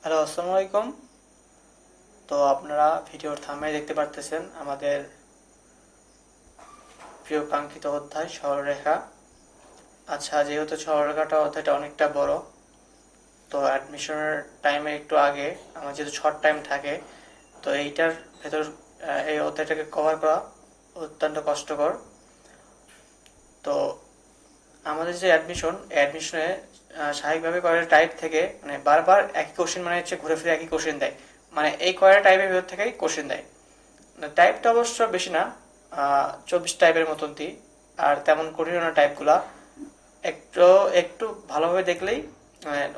Hello, আসসালামু আলাইকুম। তো আপনারা ভিডিওর থাম্বনেলে দেখতে পারতেছেন আমাদের প্রিয় কাঙ্ক্ষিত অধ্যায় সরলরেখা। আচ্ছা, যেহেতু সরলরেখাটা অধ্যায়টা অনেকটা বড়, তো অ্যাডমিশনের টাইমে একটু আগে আমার যেহেতু শর্ট টাইম থাকে, তো এইটার ভেতর এই অধ্যায়টাকে কভার করা অত্যন্ত কষ্টকর। তো আমাদের যে অ্যাডমিশনে স্বাভাবিকভাবে কয়টা টাইপ থেকে মানে বারবার একই কোশ্চেন, মানে হচ্ছে ঘুরে ফিরে একই কোশ্চেন দেয়, মানে এই কয়টা টাইপের ভেতর থেকেই কোশ্চেন দেয়। টাইপটা অবশ্য বেশি না, 24 টাইপের মতন দিই। আর তেমন কঠিন না টাইপগুলা, একটু একটু ভালোভাবে দেখলেই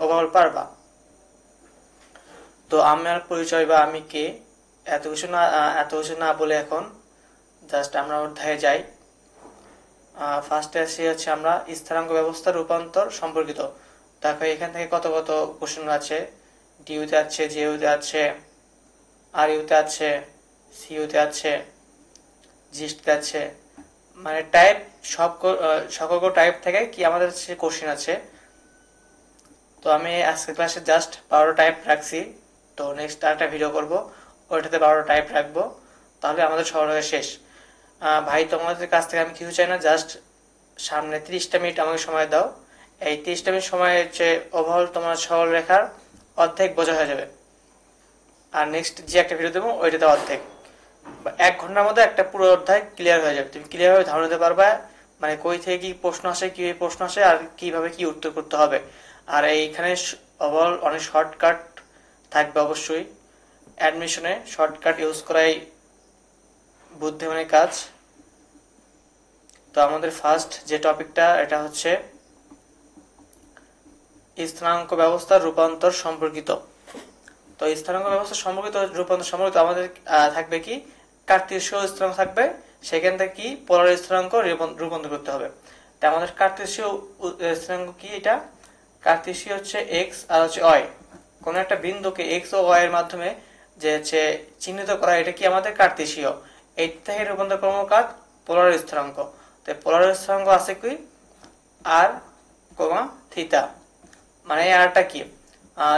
ওভারঅল পারবা। তো আমার পরিচয় বা আমি কে, এত কিছু না বলে এখন জাস্ট আমরা অধ্যায়ে যাই। ফার্স্টে আসি হচ্ছে আমরা স্থানাঙ্ক ব্যবস্থার রূপান্তর সম্পর্কিত। দেখো এখান থেকে কত কত কোশ্চেন আছে। ডিউতে আছে, জেইউতে আছে, আর ইউতে আছে, সিইউতে আছে, জিস্টতে আছে, মানে টাইপ সব সকল টাইপ থেকে কি আমাদের সে কোশ্চেন আছে। তো আমি আজকে ক্লাসে জাস্ট 12টা টাইপ রাখছি। তো নেক্সট আরেকটা ভিডিও করব, ওইটাতে 12টা টাইপ রাখবো, তাহলে আমাদের সবার হয়ে শেষ। ভাই, তোমাদের কাছ থেকে আমি কিছু চাই না, জাস্ট সামনে 30টা মিনিট আমাকে সময় দাও। এই 30টা মিনিট সময় হচ্ছে ওভারঅল তোমার সরল রেখার অর্ধেক বোঝা হয়ে যাবে। আর নেক্সট যে একটা ভিডিও দেবো ওইটাতে অর্ধেক, 1 ঘন্টার মধ্যে একটা পুরো অধ্যায় ক্লিয়ার হয়ে যাবে। তুমি ক্লিয়ারভাবে ধারণা দিতে পারবে মানে কই থেকে কি প্রশ্ন আসে, কিভাবে প্রশ্ন আসে, আর কিভাবে কি উত্তর করতে হবে। আর এইখানে ওভারঅল অনেক শর্টকাট থাকবে অবশ্যই। অ্যাডমিশনে শর্টকাট ইউজ করাই বুদ্ধিমানের কাজ। তো আমাদের ফার্স্ট যে টপিকটা এটা হচ্ছে স্থানাঙ্ক ব্যবস্থার রূপান্তর সম্পর্কিত। তো স্থানাঙ্ক ব্যবস্থা সম্পর্কিত রূপান্তর সম্পর্কিত আমাদের থাকবে কি কার্তেশীয় স্থানাঙ্ক থাকবে, সেখান থেকে কি পোলার স্থানাঙ্ক রূপান্তর করতে হবে। তা আমাদের কার্তেশীয় স্থানাঙ্ক কি, এটা কার্তেশীয় হচ্ছে এক্স আর হচ্ছে ওয়াই। কোন একটা বিন্দুকে এক্স ও ওয়াই এর মাধ্যমে যে হচ্ছে চিহ্নিত করা, এটা কি আমাদের কার্তেশীয়। এই থেকে রূপান্তর করবো কার, পোলার স্থানাঙ্ক। তো পোলার স্থানাঙ্ক আছে কি আর কমা থিতা, মানে এই আরটা কি,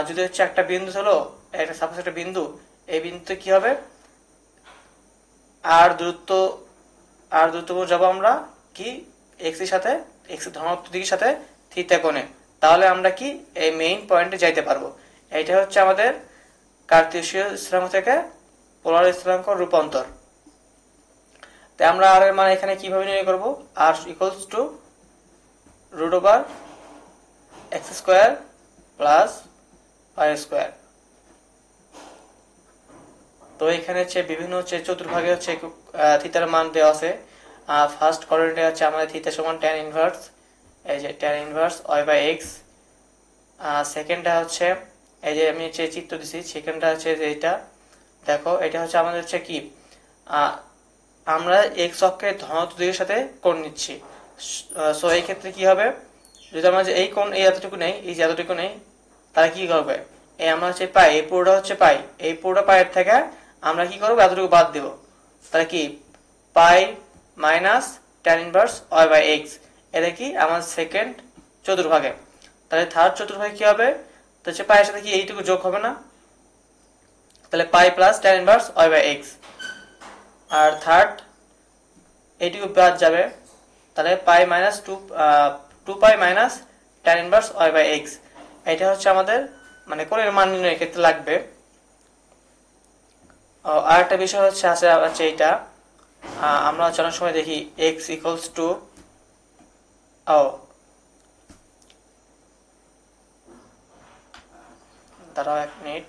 যদি হচ্ছে একটা বিন্দু হলো, একটা সাপোজ একটা বিন্দু, এই বিন্দুতে কি হবে, আর দূরত্ব, আর দূরত্ব যাবো আমরা কি এক্স এর সাথে, এক্স ধনাত্মক দিকের সাথে থিতা কোণে, তাহলে আমরা কি এই মেইন পয়েন্টে যাইতে পারবো। এইটা হচ্ছে আমাদের কার্তেশীয় স্থিরাঙ্ক থেকে পোলার স্থিরাঙ্ক রূপান্তর। তাই আমরা আর এর মান এখানে কিভাবে নির্ণয় করবো, r equals to root over x square plus y square. তো এখানে হচ্ছে বিভিন্ন হচ্ছে চতুর্ভাগে হচ্ছে থিতার মান দেওয়া আছে। ফার্স্ট কোঅর্ডিনেটে হচ্ছে আমাদের থিতা সমান ট্যান ইনভার্স, এই যে tan inverse y by x. সেকেন্ডটা হচ্ছে এই যে আমি যে চিত্র দিছি, সেকেন্ডটা হচ্ছে যে এটা দেখো, এটা হচ্ছে আমাদের হচ্ছে কি, আমরা এক্স অক্ষের ধনাত্মক দিকের সাথে কোণ নিচ্ছি। সো এই ক্ষেত্রে কি হবে, যদি আমরা যে এই কোণ এই এতটুকু নেই, এই যে এতটুকু নেই, তাহলে কি করবে, এই আমরা হচ্ছে পাই, এই পুরোটা হচ্ছে পাই, এই পুরোটা পায়ের থেকে আমরা কি করবো এতটুকু বাদ দেব, তাহলে কি pi minus tan inverse y by x. এটা কি আমার সেকেন্ড চতুর্ভাগে। তাহলে থার্ড চতুর্ভাগে কি হবে, তো হচ্ছে পায়ের সাথে কি এইটুকু যোগ হবে না, তাহলে pi plus tan inverse y by x. আর থার্ড এইটুকু বাদ যাবে, তাহলে pi minus two pi minus tan inverse y by x. এটা হচ্ছে আমাদের মানে কোণের মান নির্ণয়ের ক্ষেত্রে লাগবে। আর একটা বিষয় হচ্ছে আছে এইটা, আমরা অনেক সময় দেখি এক্স ইকুয়ালস টু, ও দাঁড়াও 1 minute,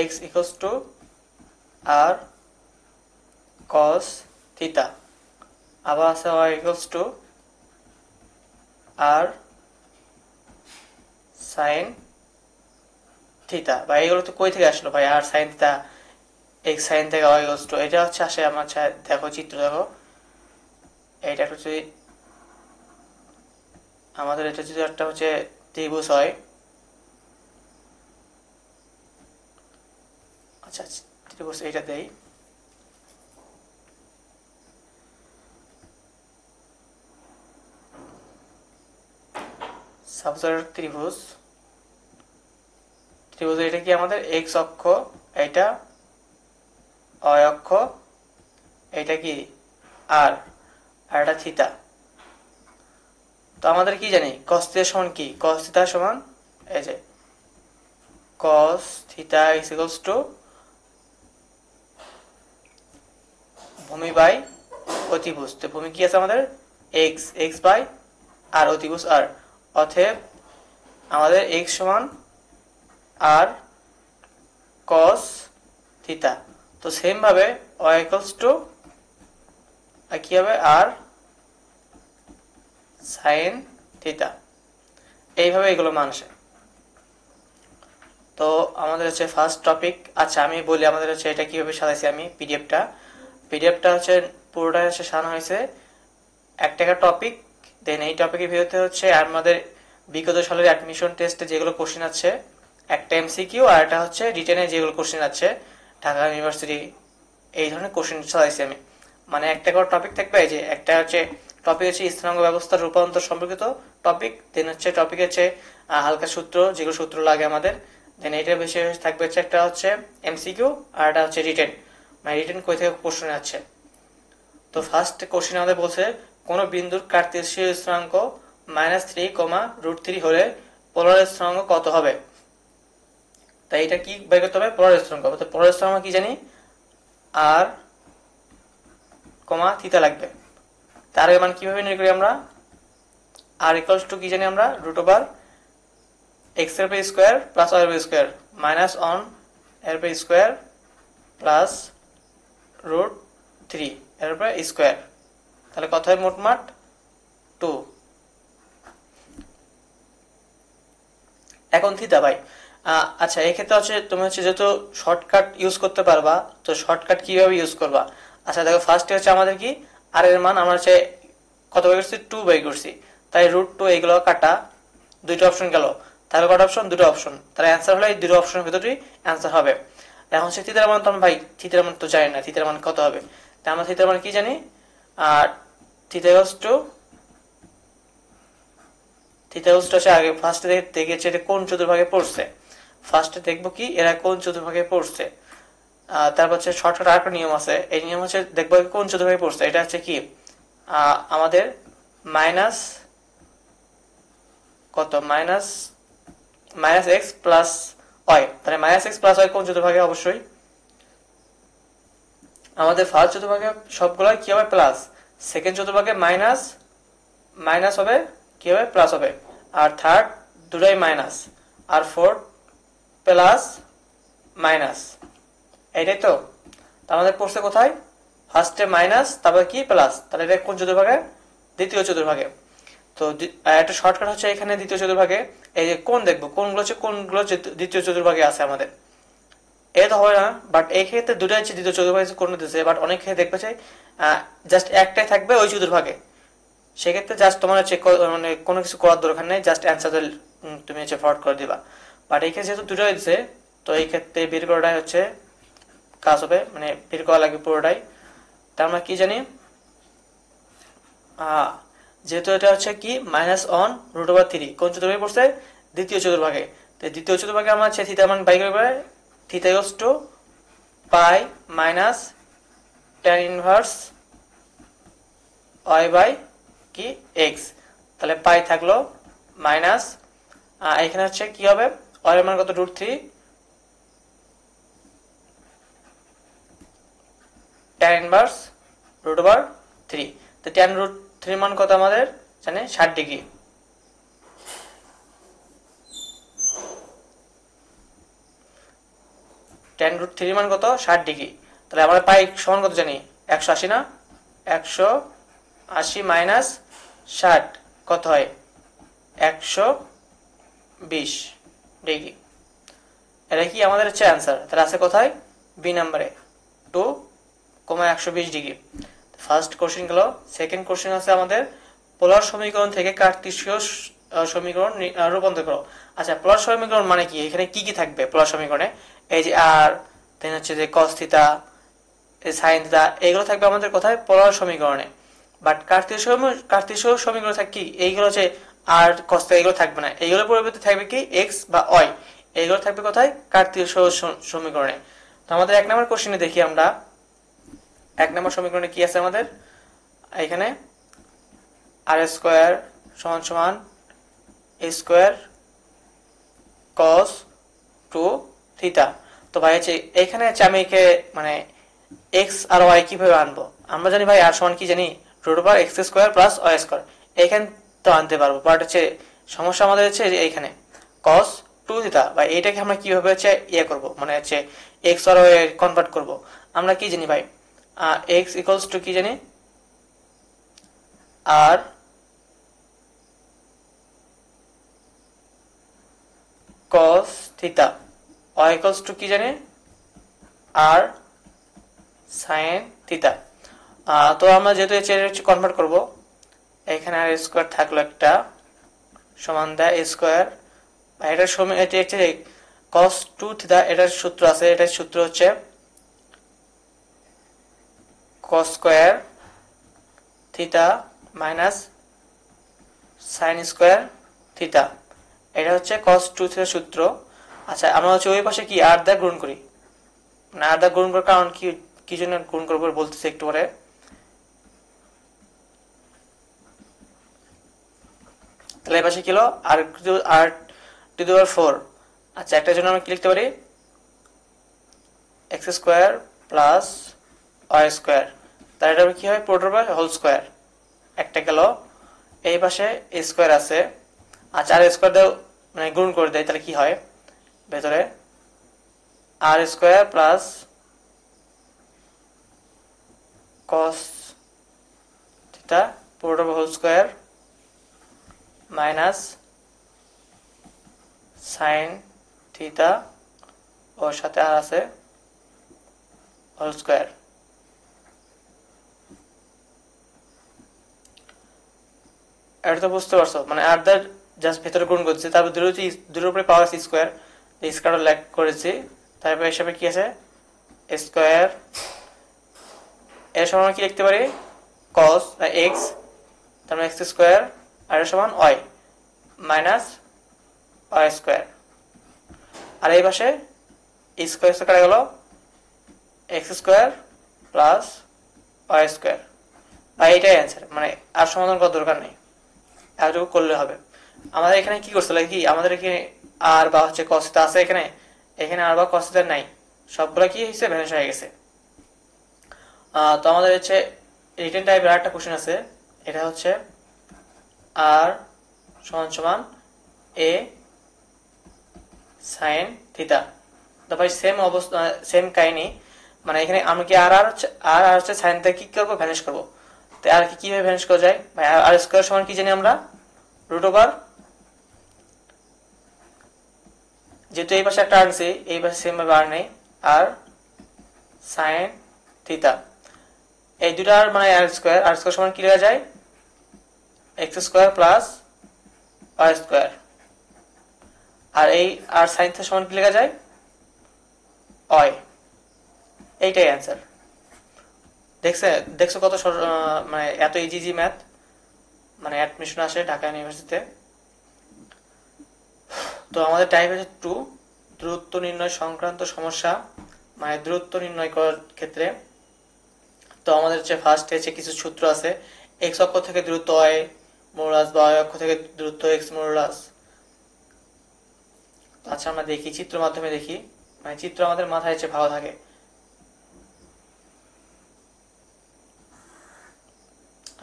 x equals to r cos theta, আবার আছে y equals to r sine theta. বা এগুলো তো কই থেকে আসলো ভাই, আর সাইন থিতা, এক্স সাইন থেকে ওয়াই ইকুয়ালস টু, এটা হচ্ছে আসে আমার দেখো চিত্র দেখো, এইটা হচ্ছে আমাদের, এটা যদি একটা হচ্ছে ত্রিভুজ হয়, আচ্ছা ত্রিভুজ এইটা দেই, সাবসলিউট ত্রিভুজ এটা কি আমাদের এক্স অক্ষ, এটা ওয়াই অক্ষ, এটা কি আর এটা থিতা। তো আমাদের কি জানি cos থিটা সমান কি, cos থিটা সমান এই যে cos theta is equals two ভূমি বাই অতিভুজ। তো ভূমি কি আছে আমাদের x বাই আর অতিভুজ আর, অতএব আমাদের x সমান আর cos থিটা। তো সেম ভাবে y ইকুয়ালস টু কি হবে আর sin থিটা। এইভাবে এগুলো মান আসে। তো আমাদের হচ্ছে ফার্স্ট টপিক। আচ্ছা আমি বলি আমাদের হচ্ছে এটা কিভাবে সাজাইছি আমি পিডিএফটা হচ্ছে পুরোটা হচ্ছে সাজানো হয়েছে একটা টপিক। দেন এই টপিকের ভিতরে হচ্ছে আমাদের বিগত সালের অ্যাডমিশন টেস্টে যেগুলো কোশ্চেন আছে, একটা এমসিকিউ আর একটা হচ্ছে রিটেনে যেগুলো কোশ্চেন আছে ঢাকা ইউনিভার্সিটি, এই ধরনের কোশ্চেন সাজাইছি আমি। মানে একটা করে টপিক থাকবে, এই যে একটা হচ্ছে টপিক হচ্ছে স্থানাঙ্ক ব্যবস্থার রূপান্তর সম্পর্কিত টপিক, দেন হচ্ছে টপিক হচ্ছে হালকা সূত্র, যেগুলো সূত্র লাগে আমাদের, দেন এটার বেশি থাকবে হচ্ছে একটা হচ্ছে এমসিকিউ আর একটা হচ্ছে রিটেন, মানে রিটেন কই থেকে কোশ্চেন আছে। তো ফার্স্ট কোশ্চেন আমাদের বলছে কোন বিন্দুর কার্তেশীয় স্থানাঙ্ক -3, হলে পোলার স্থানাঙ্ক কত হবে। তাই এটা কি বের করতে হবে, পোলার স্থানাঙ্ক। তো পোলার স্থানাঙ্ক কি জানি আর থিটা লাগবে। তার মান কিভাবে নির্ণয় করি আমরা, আর ইকুয়ালস টু কি জানি আমরা x এর উপর স্কয়ার প্লাস y এর উপর স্কয়ার মাইনাস অন এর উপর স্কয়ার প্লাস √3 এর উপর স্কয়ার, তাহলে কত হয় মোটমাট 2। এখন থিটা ভাই, আচ্ছা এই ক্ষেত্রে হচ্ছে তুমি হচ্ছে যেহেতু শর্টকাট ইউজ করতে পারবা, তো শর্টকাট কিভাবে ইউজ করবা। আচ্ছা দেখো ফার্স্টে হচ্ছে আমাদের কি আর এর মান আমরা হচ্ছে কত বাই করছি 2 বাই করছি, তাই √2 এইগুলো কাটা, দুইটা অপশন গেল, তাহলে কত অপশন, দুটো অপশন, তাহলে অ্যান্সার হলো এই দুটো অপশনের ভিতরেই অ্যান্সার হবে। এখন হচ্ছে থিটার মান তো আমরা ভাই থিটার মান তো জানি না, থিটার মান কত হবে, তাই আমরা থিটার মান কি জানি আর থিটা হচ্ছে আগে ফার্স্টে দেখেছে এটা কোন চতুর্ভাগে পড়ছে, ফার্স্টে দেখবো কি এরা কোন চতুর্ভাগে পড়ছে। তারপর হচ্ছে শর্টকাট আরেকটা নিয়ম আছে, এই নিয়ম হচ্ছে দেখবো কোন চতুর্ভাগে পড়ছে, এটা হচ্ছে কি আমাদের মাইনাস কত মাইনাস এক্স প্লাস ওয়াই, তাহলে মাইনাস এক্স প্লাস ওয়াই কোন চতুর্ভাগে, অবশ্যই আমাদের ফার্স্ট চতুর্ভাগে সবগুলো কি হবে প্লাস, সেকেন্ড চতুর্ভাগে মাইনাস হবে কি হবে প্লাস হবে, আর থার্ড দুটাই মাইনাস, আর ফোর্থ প্লাস মাইনাস, এইটাই তো। আমাদের পড়ছে কোথায়, ফার্স্টে মাইনাস তারপরে কি প্লাস, তাহলে এটা কোন চতুর্ভাগে, দ্বিতীয় চতুর্ভাগে। তো একটা শর্টকাট হচ্ছে এখানে দ্বিতীয় চতুর্ভাগে এই যে কোন দেখবো কোনগুলো দ্বিতীয় চতুর্ভাগে আছে আমাদের, এ তো হয় না, বাট এই ক্ষেত্রে দুটাই হচ্ছে দ্বিতীয় চতুর্ভাগে কোন দিতেছে, বাট অনেক ক্ষেত্রে দেখবে জাস্ট একটাই থাকবে ওই চতুর্ভাগে, সেক্ষেত্রে জাস্ট তোমার হচ্ছে মানে কোনো কিছু করার দরকার নেই, জাস্ট অ্যান্সার তুমি হচ্ছে ফরওয়ার্ড করে দিবা। বাট এই ক্ষেত্রে যেহেতু দুটো হয়েছে, তো এই ক্ষেত্রে বের করাটাই হচ্ছে কাজ হবে, মানে বের করা লাগবে পুরোটাই। তা আমরা কি জানি যেহেতু এটা হচ্ছে কি -1√3 কোন চতুর্ভাগে পড়ছে, দ্বিতীয় চতুর্ভাগে, তো দ্বিতীয় চতুর্ভাগে আমরা হচ্ছে থিটা মান বাই করবে, theta equals to pi minus tan inverse y by কি x, তাহলে পাই থাকলো মাইনাস এখানে হচ্ছে কি হবে y এর মান কত √3 tan ইনভার্স √3, তো tan√3 মান কত আমাদের জানে 60 ডিগ্রি, tan√3 মান কত 60 ডিগ্রি, তাহলে আমরা পাই সমান কত জানি 180 না, 180 মাইনাস 60 কত হয় 120 ডিগ্রি, এটা কি আমাদের হচ্ছে অ্যান্সার। তাহলে আছে কোথায়, বি নাম্বারে 2,120 ডিগ্রি। ফার্স্ট কোশ্চেন গেল। সেকেন্ড কোশ্চেন আছে আমাদের পোলার সমীকরণ থেকে কার্তেশীয় সমীকরণ রূপান্তর করো। আচ্ছা পোলার সমীকরণ মানে কি, এখানে কি কি থাকবে পোলার সমীকরণে, এই যে আর দেন হচ্ছে যে cos থিটা sin থিটা এইগুলো থাকবে আমাদের কোথায় পোলার সমীকরণে, বাট কার্তেশীয় সমীকরণ থাকে কি এইগুলো হচ্ছে আর cos theta এগুলো থাকবে না, এইগুলোর পরিবর্তে থাকবে কি x বা y, এইগুলো থাকবে কোথায়, কার্তীয় সহজ সমীকরণে। তো আমাদের 1 নম্বর কোশ্চেনে দেখি আমরা 1 নম্বর সমীকরণে কি আছে আমাদের, এখানে r স্কয়ার সমান সমান a স্কয়ার cos 2 থিটা। তো ভাই হচ্ছে এখানে হচ্ছে আমি একে মানে x আর y কিভাবে আনবো, আমরা জানি ভাই r সমান কি জানি, root over x square plus y square, এখানে তো আনতে পারবো, বাট হচ্ছে সমস্যা আমাদের হচ্ছে যে এইখানে cos 2 থিটা বা এটাকে আমরা কিভাবে হচ্ছে ইয়ে করব, মানে হচ্ছে x আর y কনভার্ট করব। আমরা কি জানি ভাই, x ইকুয়ালস টু কি জানি, r cos theta, y equals to কি জানি, r sin থিটা। তো আমরা যেহেতু হচ্ছে কনভার্ট করব, এখানে আর স্কয়ার থাকলো একটা সমান দেয় a স্কয়ার, এটার সময় এটি হচ্ছে cos 2 থিটা, এটার সূত্র আছে, এটার সূত্র হচ্ছে cos square theta minus sin square theta, এটা হচ্ছে cos 2 থিটার সূত্র। আচ্ছা আমরা হচ্ছে ওই পাশে কি r দ্বারা গুণ করি, মানে r দ্বারা গুণ করার কারণ কি, কি জন্য গুণ করবো বলতেছি একটু পরে। তাহলে এই পাশে কি হলো, r টু দি পাওয়ার 4। আচ্ছা একটার জন্য আমরা কি লিখতে পারি, x square plus y square, তাহলে এটা কি হয়, পুরোটার উপর হোল স্কয়ার, একটা গেল, এই পাশে a স্কয়ার আছে। আচ্ছা আর স্কয়ার দাও মানে গুণ করে দেয়, তাহলে কি হয়, ভেতরে r square plus cos theta পুরোটা whole square minus sin theta, ওর সাথে আর আছে হোল স্কয়ার। এটা তো বুঝতে পারছো, মানে আর দ্বার জাস্ট ভেতরে গুণ করছি, তারপর দুটোর উপরে পাওয়ার স্কয়ার, স্কয়ার ল্যাগ করেছি, তারপর হিসাবে কি আছে স্কয়ার, এর সমান কি লিখতে পারি cos x, তার মানে x স্কয়ার, আর এর সমান y মাইনাস y স্কয়ার, আর এই পাশে স্কয়ার স্কয়ার গেল x square plus y square, আর এটাই অ্যান্সার, মানে আর সমাধান করার দরকার নেই, এতটুকু করলে হবে। আমাদের এখানে কি করতে লাগে কি, আমাদের এখানে আর বা হচ্ছে cos থিটা আছে, এখানে এখানে আর বা cos থিটা নাই, সবগুলো কি হয়েছে, ভ্যানিশ হয়ে গেছে। তো আমাদের হচ্ছে রিটেন টাইপের একটা কোশ্চেন আছে, এটা হচ্ছে আর সমান সমান এ সাইন থিটা। তো ভাই সেম অবস্থা, সেম কাহিনী, মানে এখানে আমি কি আর আর হচ্ছে সাইন থিটা কি করবো, ভ্যানিশ করবো। তো আর কি কিভাবে ভ্যানিশ করা যায় ভাই, আর স্কয়ার সমান কি জানি আমরা, রুট ওভার, যেহেতু এই পাশে একটা আর আছে, এই পাশে সেম ভাবে আর নেই, আর সাইন থিটা, এই দুটার মানে আর স্কয়ার সমান কি লেখা যায়, x square plus y square, আর এই আর সাইন থিটা সমান কি লেখা যায়, ওয়াই। এইটাই অ্যান্সার। দেখছো কত মানে এত ইজি ম্যাথ, মানে অ্যাডমিশন আসে ঢাকা ইউনিভার্সিটিতে। তো আমাদের টাইপ আছে 2, দূরত্ব নির্ণয় সংক্রান্ত সমস্যা, মানে দূরত্ব নির্ণয় করার ক্ষেত্রে। তো আমাদের হচ্ছে ফার্স্ট হচ্ছে কিছু সূত্র আছে, এক্স অক্ষ থেকে দূরত্ব y মডুলাস বা y অক্ষ থেকে দূরত্ব x মডুলাস। আচ্ছা আমরা দেখি চিত্র মাধ্যমে দেখি, মানে চিত্র আমাদের মাথায় হচ্ছে ভালো থাকে।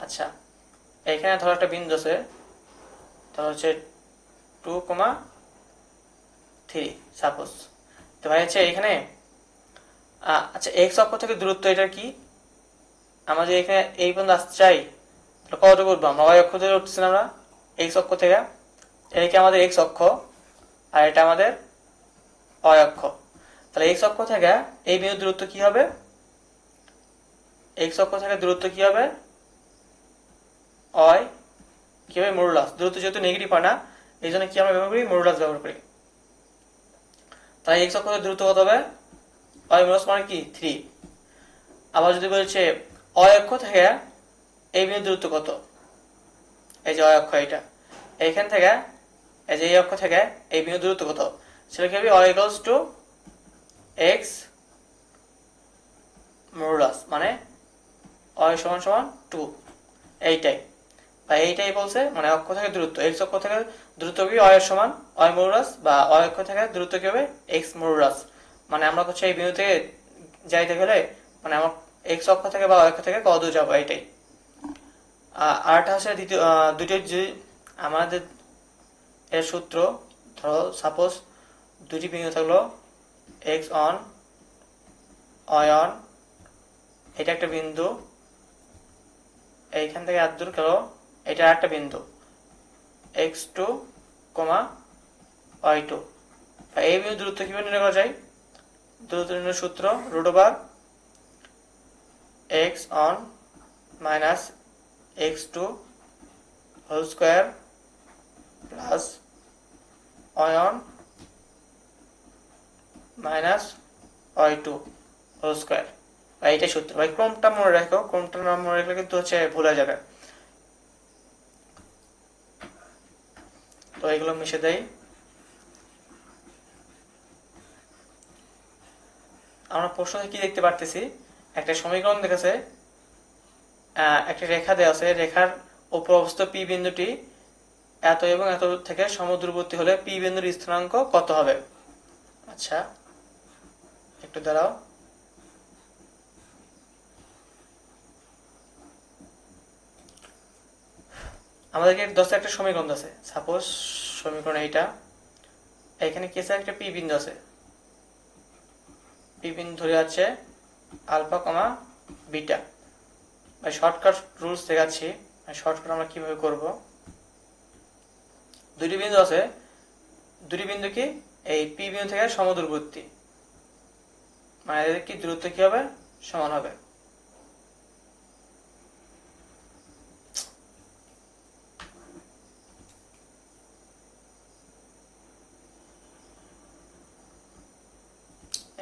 আচ্ছা এখানে ধরো একটা বিন্দু আছে, ধরো হচ্ছে 2,3 সাপোজ। তো ভাই হচ্ছে এখানে আচ্ছা এক্স অক্ষ থেকে দূরত্ব এটা কি, আমাদের এখানে এই পর্যন্ত আসতে চাই, তাহলে কতটুকু উঠবো আমরা, y অক্ষ থেকে উঠতেছি আমরা, এক্স অক্ষ থেকে, এটা কি আমাদের এক্স অক্ষ, আর এটা আমাদের y অক্ষ। তাহলে এক্স অক্ষ থেকে এই বিন্দুর দূরত্ব কি হবে, এক্স অক্ষ থেকে দূরত্ব কি হবে, y কি হবে, মডুলাস, দূরত্ব যেহেতু নেগেটিভ হয় না, এই জন্য কি আমরা ব্যবহার করি, মডুলাস ব্যবহার করি। তাহলে এক্স অক্ষ থেকে দূরত্ব কত হবে, y মডুলাস মানে কি 3। আবার যদি বলছে y অক্ষ থেকে এই বিন্দুর দূরত্ব কত, এই যে y অক্ষ এটা, এইখান থেকে এই যে এই অক্ষ থেকে এই বিন্দু দূরত্ব কত, সেটা কি হবে y equals to x modulus, মানে y সমান সমান 2, এইটাই বা এইটাই বলছে, মানে অক্ষ থেকে দূরত্ব x অক্ষ থেকে দূরত্ব কি y এর সমান y মডুলাস, বা y অক্ষ থেকে দূরত্ব কি হবে x মডুলাস। মানে আমরা হচ্ছে এই বিন্দু থেকে যাইতে গেলে মানে আমার x অক্ষ থেকে বা y অক্ষ থেকে কত দূর যাবো এইটাই। আরটা হচ্ছে দ্বিতীয় দুটো যে আমাদের এর সূত্র, ধরো সাপোজ দুটি বিন্দু থাকলো x অন y অন, এটা একটা বিন্দু, এইখান থেকে এত দূর গেল, এটা একটা বিন্দু x2, y2। এই বিন্দু দূরত্ব কিভাবে নির্ণয় করা যায়? দূরত্ব নির্ণয়ের সূত্র √x one minus x2 whole square plus y one minus y2 whole square. এইটাই সূত্র ভাই, ক্রমটা মনে রাখো, ক্রমটা নাম মনে রাখলে কিন্তু হচ্ছে ভুলে যাবে। তো এগুলো মিশে দেই। আমরা প্রশ্নে কি দেখতে পারতেছি, একটা সমীকরণ দেখেছে, একটা রেখা দেওয়া আছে, রেখার উপর অবস্থিত পি বিন্দুটি এত এবং এত থেকে সমদূরবর্তী হলে পি বিন্দুর স্থানাঙ্ক কত হবে। আচ্ছা একটু দাঁড়াও, আমাদেরকে 10 একটা সমীকরণ আছে, সাপোজ সমীকরণ এইটা, এখানে কি আছে, একটা পি বিন্দু আছে, পি বিন্দু ধরে আছে আলফা কমা বিটা। ভাই শর্টকাট রুলস দেখাচ্ছি, শর্টকাট আমরা কিভাবে করব। দুটি বিন্দু আছে, দুটি বিন্দু কি এই পি বিন্দু থেকে সমদূরবর্তী, মানে এদের কি দূরত্ব কি হবে, সমান হবে।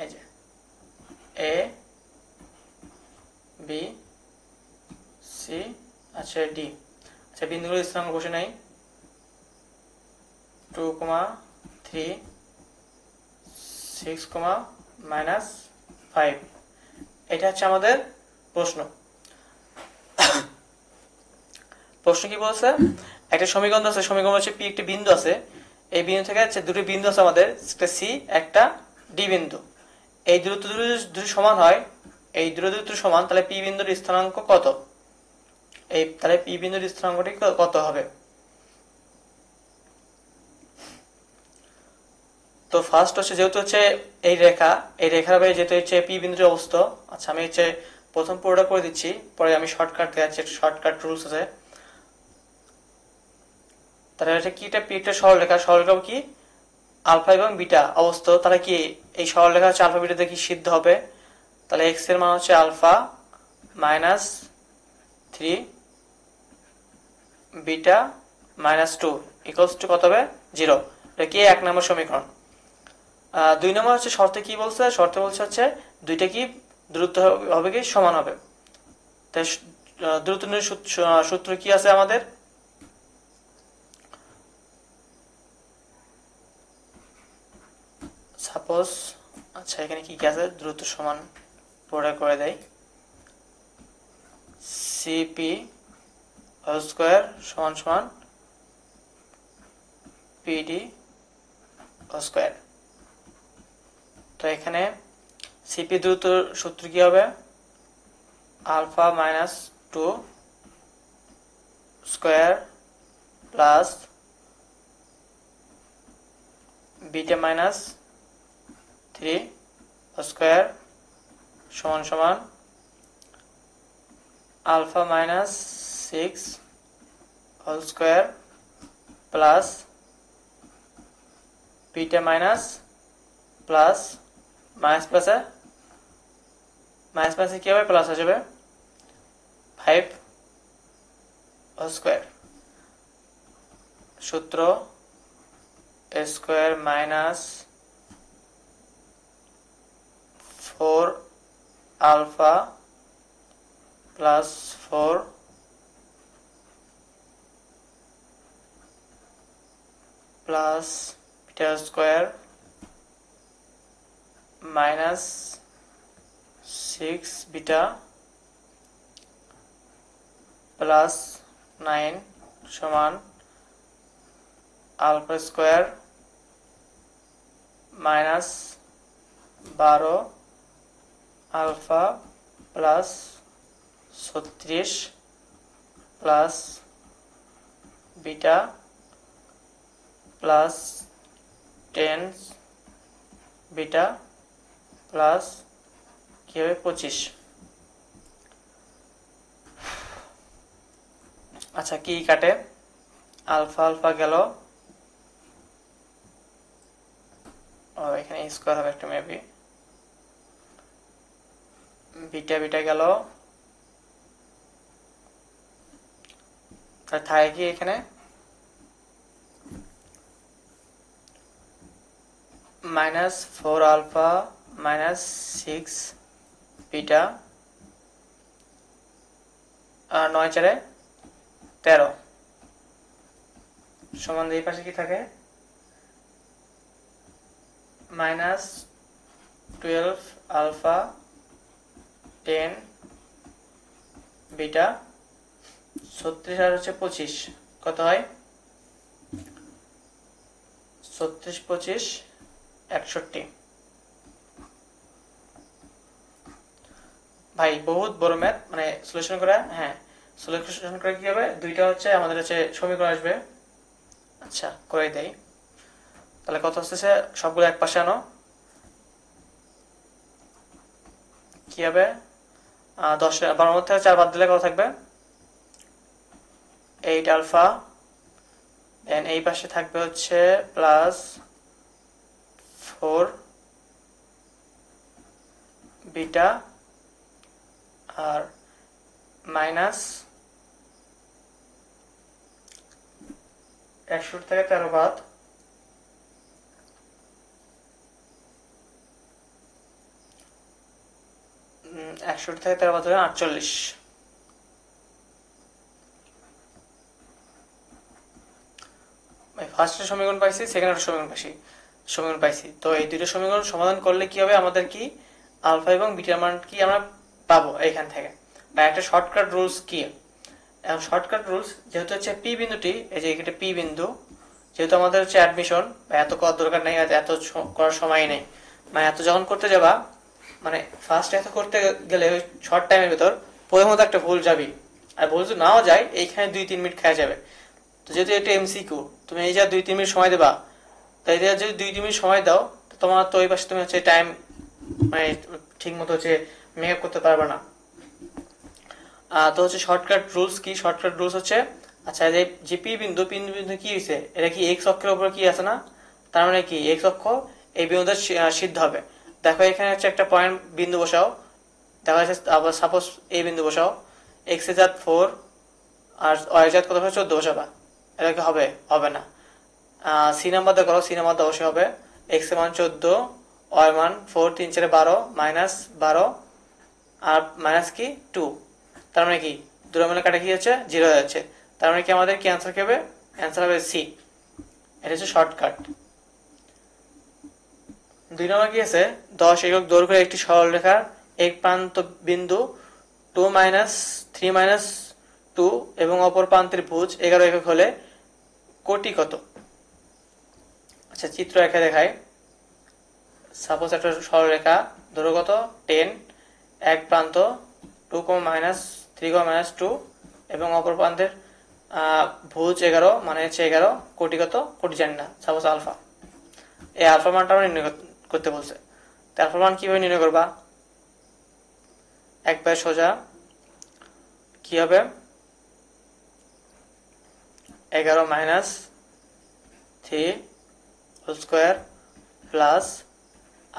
এই যে এ বি সি, আচ্ছা ডি। আচ্ছা বিন্দুগুলো স্থানাঙ্ক বসে নাই, 2, 3, 6, -5। এটা হচ্ছে আমাদের প্রশ্ন। প্রশ্ন কি বলছে, একটা সমীকরণ আছে, সমীকরণ হচ্ছে পি একটি বিন্দু আছে, এই বিন্দু থেকে হচ্ছে দুটি বিন্দু আছে আমাদের, একটা সি একটা ডি বিন্দু। এই দূরত্ব দুটি সমান হয়, এই দূরত্ব সমান, তাহলে পি বিন্দুর স্থানাঙ্ক কত, এই তাহলে পি বিন্দুর স্থানাঙ্কটি কত হবে। তো ফার্স্ট হচ্ছে যেহেতু হচ্ছে এই রেখা, এই রেখার বাইরে যেহেতু হচ্ছে পি বিন্দুর অবস্থা, আচ্ছা আমি হচ্ছে প্রথম পুরোটা করে দিচ্ছি, পরে আমি শর্টকাট দেখাচ্ছি, শর্টকাট রুলস আছে। তাহলে এটা কি, এটা পি একটা সরলরেখা, সরলরেখা কি আলফা এবং বিটা অবস্থা, তাহলে কি এই সরলরেখা হচ্ছে আলফা বিটা দেখি সিদ্ধ হবে, তাহলে এক্স এর মান হচ্ছে আলফা -3 বিটা -2 ইকুয়ালস টু কত হবে 0। এটা কি 1 নম্বর সমীকরণ। 2 নম্বর হচ্ছে শর্তে কি বলছে, শর্তে বলছে হচ্ছে দুইটা কি দূরত্ব হবে কি সমান হবে। তাই দূরত্ব নির্ণয়ের সূত্র কি আছে আমাদের, সাপোজ আচ্ছা এখানে কি কি আছে, দূরত্ব সমান পরে করে দেয়, সিপি হোল স্কয়ার সমান সমান পিডি হোল স্কয়ার। তো এখানে সিপি দূরত্ব সূত্র কি হবে, alpha -2 square plus beta -3 square সমান সমান alpha -6 whole square plus beta plus প্লাসে কি হবে, প্লাস হয়ে যাবে 5 হোল স্কয়ার। সূত্র a square -4 alpha plus 4 plus beta square minus 6 beta plus 9 সমান alpha square minus 12 alpha plus 36 plus beta plus 10 beta plus কি হবে 25। আচ্ছা কি কাটে, আলফা আলফা গেল, এখানে স্কোয়ার হবে একটা মেবি, বিটা বিটা গেল, আর থাকে কি এখানে -4 আলফা -6 বিটা আর 9 4 13 সমান এই পাশে কি থাকে -12 আলফা 10 বিটা 36 আর হচ্ছে 25 কত হয় 36 25 61। ভাই বহুত বড় ম্যাথ, মানে সলিউশন করা, হ্যাঁ সলিউশন করে কি হবে, দুইটা হচ্ছে আমাদের হচ্ছে সমীকরণ আসবে। আচ্ছা করে দেই, তাহলে কত আসতেছে, সবগুলো এক পাশে আনো, কি হবে 10 12 মধ্যে 4 বাদ দিলে কত থাকবে 8 আলফা, দেন এই পাশে থাকবে হচ্ছে +4 বিটা আর মাইনাস 61 থেকে 13 বাদ, একশো থেকে 13 বাদ হলে 48। ফার্স্টের সমীকরণ পাইছি, সেকেন্ডের সমীকরণ পাইছি, তো এই দুটো সমীকরণ সমাধান করলে কি হবে, আমাদের কি আলফা এবং বিটার মান কি আমরা পাবো এইখান থেকে, বা একটা শর্টকাট রুলস কি, শর্টকাট রুলস যেহেতু হচ্ছে পি বিন্দুটি, এই যে এটা পি বিন্দু, যেহেতু আমাদের হচ্ছে অ্যাডমিশন, এত করার দরকার নেই, এত করার সময় নেই, মানে এত যখন করতে যাবা, মানে ফার্স্ট এত করতে গেলে শর্ট টাইমের ভিতর প্রথমত মতো একটা ভুল যাবি, আর ভুল যদি নাও যায় এইখানে 2-3 মিনিট খাওয়া যাবে। তো যেহেতু এটা এমসিকিউ, তুমি এই যা 2-3 মিনিট সময় দেবা, তাই যদি 2-3 মিনিট সময় দাও, তোমার তো ওই পাশে তুমি হচ্ছে টাইম মানে ঠিক মতো হচ্ছে মেকআপ করতে পারবে না। তো হচ্ছে শর্টকাট রুলস কি, শর্টকাট রুলস হচ্ছে, আচ্ছা যে পি বিন্দু কি হয়েছে, এটা কি এক্স অক্ষের উপর কি আছে না, তার মানে কি এক্স অক্ষ এই বিন্দুটা সিদ্ধ হবে। দেখো এখানে হচ্ছে একটা পয়েন্ট বিন্দু বসাও, দেখা যাচ্ছে আবার সাপোজ এই বিন্দু বসাও, এক্স এর জাত 4 আর ওয়াই জাত কত হবে 14 বসাবা, এটা কি হবে, হবে না। সি নাম্বার দিয়ে করো, সি নাম্বার দিয়ে অবশ্যই হবে, এক্স এর মান 14, ওয়াই মান 4 3 4 12 -12 আর মাইনাস কি 2, তার মানে কি দুটো মিলে কাটা কি হচ্ছে 0 হয়ে যাচ্ছে, তার মানে কি আমাদের কি অ্যান্সার কি হবে, অ্যান্সার হবে সি, এটা হচ্ছে শর্টকাট। 2 নম্বর কি আছে, 10 একক দৈর্ঘ্যের একটি সরলরেখার এক প্রান্ত বিন্দু 2 3 2 এবং অপর প্রান্তের ভুজ 11 একক হলে কোটি কত। আচ্ছা চিত্র একে দেখায়, সাপোজ একটা সরলরেখা দৈর্ঘ্য কত 10, এক প্রান্ত 2, -3, -2 এবং অপর প্রান্তের ভুজ 11 মানে হচ্ছে 11, কোটি কত, কোটি জানি না, সাপোজ আলফা, এই আলফা মানটা আমরা নির্ণয় করতে বলছে। তো আলফা মান কিভাবে নির্ণয় করবা, একবার সোজা কি হবে 11 -3 whole square plus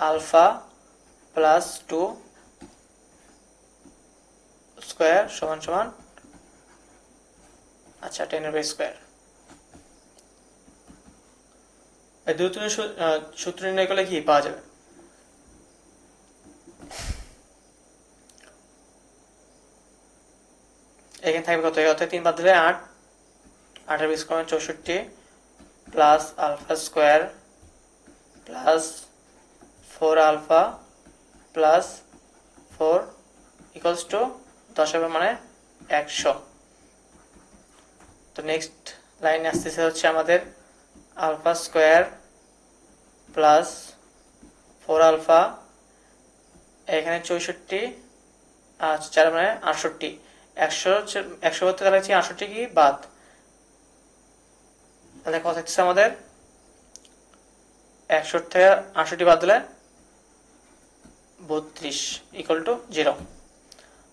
alpha plus 2 square সমান সমান, আচ্ছা 10^²। এই দুটো সূত্র নির্ণয় করলে কি পাওয়া যাবে, এখানে থাকবে কত, অর্থাৎ 3 বাদ দিলে 8, 8 এর 20 64 plus alpha square plus 4 alpha plus 4 equals to 10 হবে মানে 100। তো নেক্সট লাইনে আসতেছে হচ্ছে আমাদের আলফা স্কোয়ার প্লাস 4 আলফা, এখানে 64 4 মানে 68, 100 করতে গেলে 68 কি বাদ, তাহলে কত হচ্ছে আমাদের 61 থেকে 68 বাদ দিলে 32 ইকুয়াল টু 0।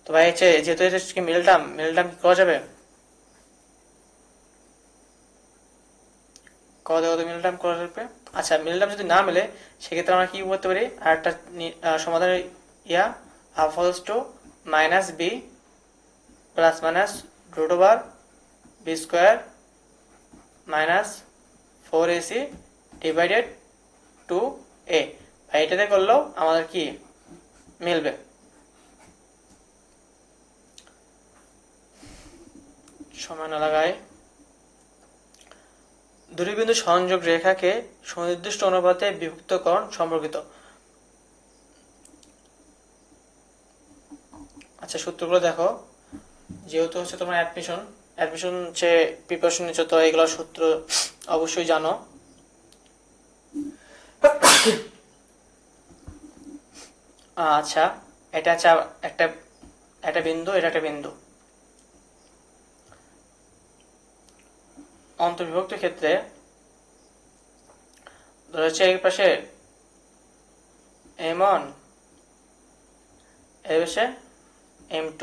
তো ভাই যেহেতু এটা কি মিডল টার্ম কি করা যাবে, কত মিডল টার্ম করা যাবে। আচ্ছা মিডল টার্ম যদি না মিলে সেক্ষেত্রে আমরা কি করতে পারি, আর একটা সমাধানের হাফ equals to minus b plus minus root over b square minus 4ac divided 2a। ভাই এটাতে করলেও আমাদের কি মিলবে। সময় না লাগায়, দুটি বিন্দু সংযোগ রেখাকে সুনির্দিষ্ট অনুপাতে বিভক্তকরণ সম্পর্কিত। আচ্ছা সূত্রগুলো দেখো, যেহেতু হচ্ছে তোমার অ্যাডমিশন হচ্ছে প্রিপারেশন নিচ্ছ, তো এগুলোর সূত্র অবশ্যই জানো। আচ্ছা এটা হচ্ছে একটা বিন্দু, এটা একটা বিন্দু। অন্তর্বিভক্ত ক্ষেত্রে ধরো হচ্ছে এই পাশে m1 এই পাশে m2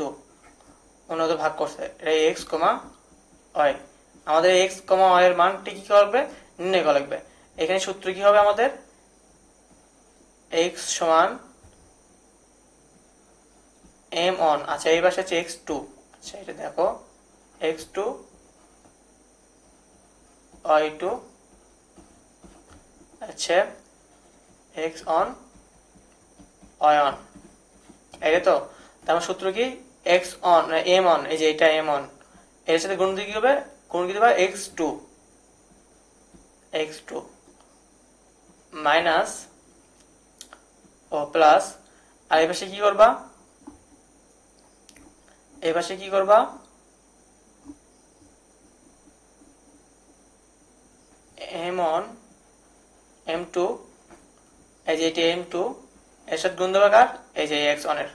উন্নত ভাগ করছে, এটা x, y। আমাদের x, y এর মানটি কি করবে, নির্ণয় করা লাগবে। এখানে সূত্র কি হবে আমাদের, x সমান m1, আচ্ছা এই পাশে হচ্ছে x2, আচ্ছা এটা দেখো x2 y2 আচ্ছা x1 y1, এই তো। তার সূত্র কি x1 m1, এই যে এটা m1 এর সাথে গুণ দিয়ে কি হবে, গুণ কি দেবা x2 মাইনাস ও প্লাস, আর এই পাশে কি করবা, এই পাশে কি করবা m1 m2, এই যে এটা m2 এর সাথে গুণ দেবা কার, এই যে x1 এর,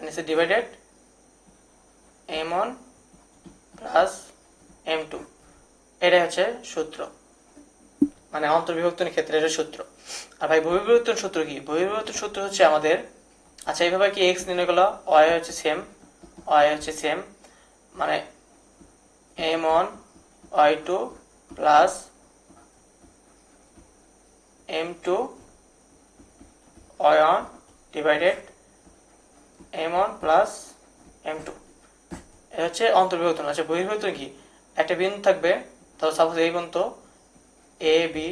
নিচে ডিভাইডেড m1 প্লাস m2। এটাই হচ্ছে সূত্র, মানে অন্তর্বিভক্তনের ক্ষেত্রে এটা সূত্র। আর ভাই বহির্বিভক্তন সূত্র কি, বহির্বিভক্তন সূত্র হচ্ছে আমাদের, আচ্ছা এইভাবে কি x নির্ণয় করলো, y হচ্ছে সেম, মানে m1 y2 plus m2 y1 divided m1 plus m2। এটা হচ্ছে অন্তর্বিভক্তন। আচ্ছা বহির্বিভক্তন কি, একটা বিন্দু থাকবে, তাহলে সাপোজ এই পর্যন্ত এ বি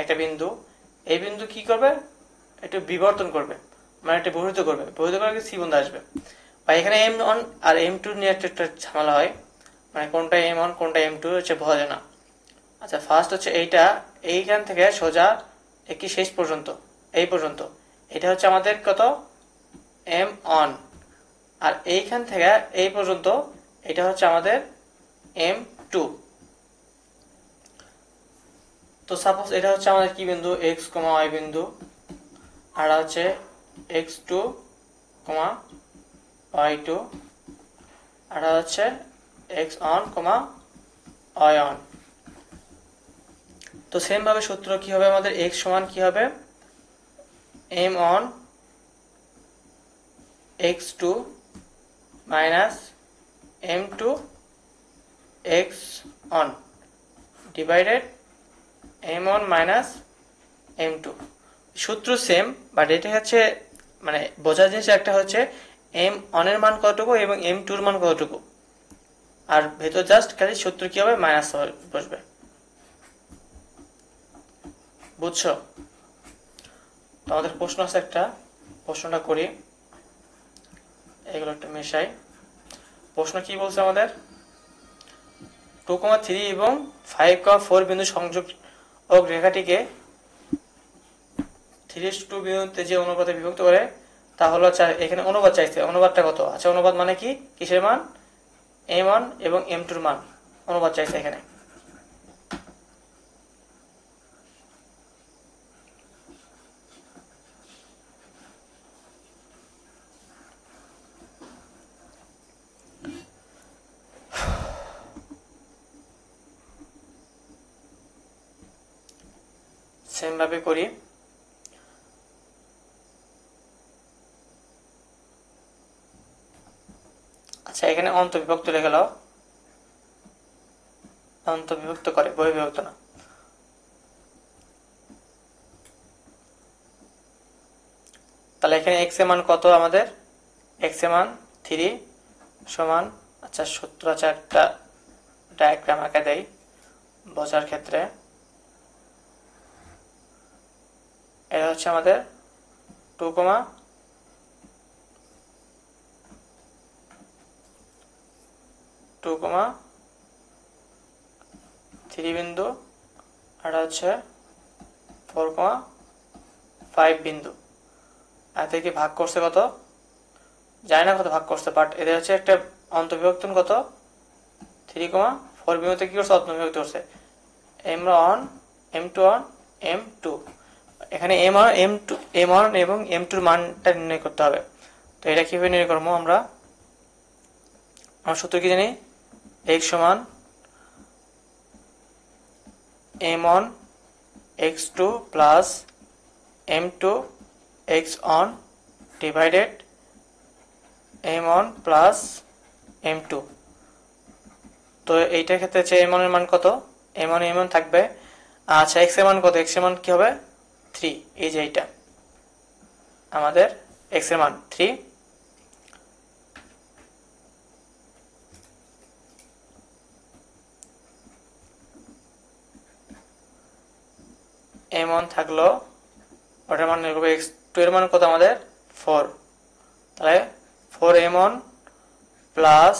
একটা বিন্দু, এই বিন্দু কি করবে, একটু বিবর্তন করবে, মানে একটু বহির্ভূত করবে সি বিন্দু আসবে। বা এখানে m1 আর m2 নিয়ে একটা ঝামেলা হয়, মানে কোনটা m1 কোনটা m2 হচ্ছে বোঝা যায় না। আচ্ছা ফার্স্ট হচ্ছে এইখান থেকে সোজা একটি শেষ পর্যন্ত, এই পর্যন্ত এটা হচ্ছে আমাদের কত m1, আর এইখান থেকে এই পর্যন্ত এটা হচ্ছে আমাদের m2। তো সাপোজ এটা হচ্ছে আমাদের কি বিন্দু, x, y বিন্দু, আর হচ্ছে x2, y2, আর হচ্ছে x1, y1। তো সেম ভাবে সূত্র কি হবে আমাদের, x সমান কি হবে m1 x2 minus m2 x1 divided m1 minus m2। সূত্র সেম, বাট এটা হচ্ছে মানে বোঝার জিনিস একটা হচ্ছে m1 এর মান কতটুকু এবং m2 এর মান কতটুকু, আর ভেতর জাস্ট খালি সূত্র কি হবে, মাইনাস বসবে। বুঝছো? তো আমাদের প্রশ্ন আছে একটা, প্রশ্নটা করি, এগুলো একটা মেশাই। প্রশ্ন কি বলছে আমাদের, 2,3 এবং 5,4 বিন্দু সংযোগ রেখাটিকে 3:2 বিন্দুতে যে অনুপাতে বিভক্ত করে তা হলো এখানে অনুপাত চাইছে। অনুপাতটা কত? আচ্ছা, অনুপাত মানে কি? কিসের মান? m1 এবং m2 এর মান অনুপাত চাইছে এখানে। সেম ভাবে করি। আচ্ছা, এখানে অন্তর্বিভক্ত লেখা গেল, অন্তর্বিভক্ত করে, বহির্বিভক্ত না। তাহলে এখানে x এর মান কত আমাদের? x এর মান 3 সমান, আচ্ছা সূত্র আছে একটা ডায়াগ্রাম আঁকা দেই বোঝার ক্ষেত্রে। এটা হচ্ছে আমাদের 2,3 বিন্দু, আর হচ্ছে 4,5 বিন্দু। আর থেকে ভাগ করছে কত জানি না, কত ভাগ করছে, বাট এদের হচ্ছে একটা অন্তর্বিভক্তন কত 3,4 বিন্দুতে কি করছে? অন্তর্বিভক্ত করছে m1 m2 m2। এখানে m1 এবং m2 এর মানটা নির্ণয় করতে হবে। তো এটা কিভাবে নির্ণয় করবো? আমরা সূত্র কি জানি? x সমান m1 x2 plus m2 x1 divided m1 plus m2। তো এইটার ক্ষেত্রে হচ্ছে m1 এর মান কত? m1 থাকবে। আচ্ছা, x এর মান কত? x এর মান কি হবে? 3। এই যে এইটা আমাদের x এর মান 3। m1 থাকলো, ওটার মান নির্ভর x2 এর মান কত আমাদের? 4। তাহলে 4m1 প্লাস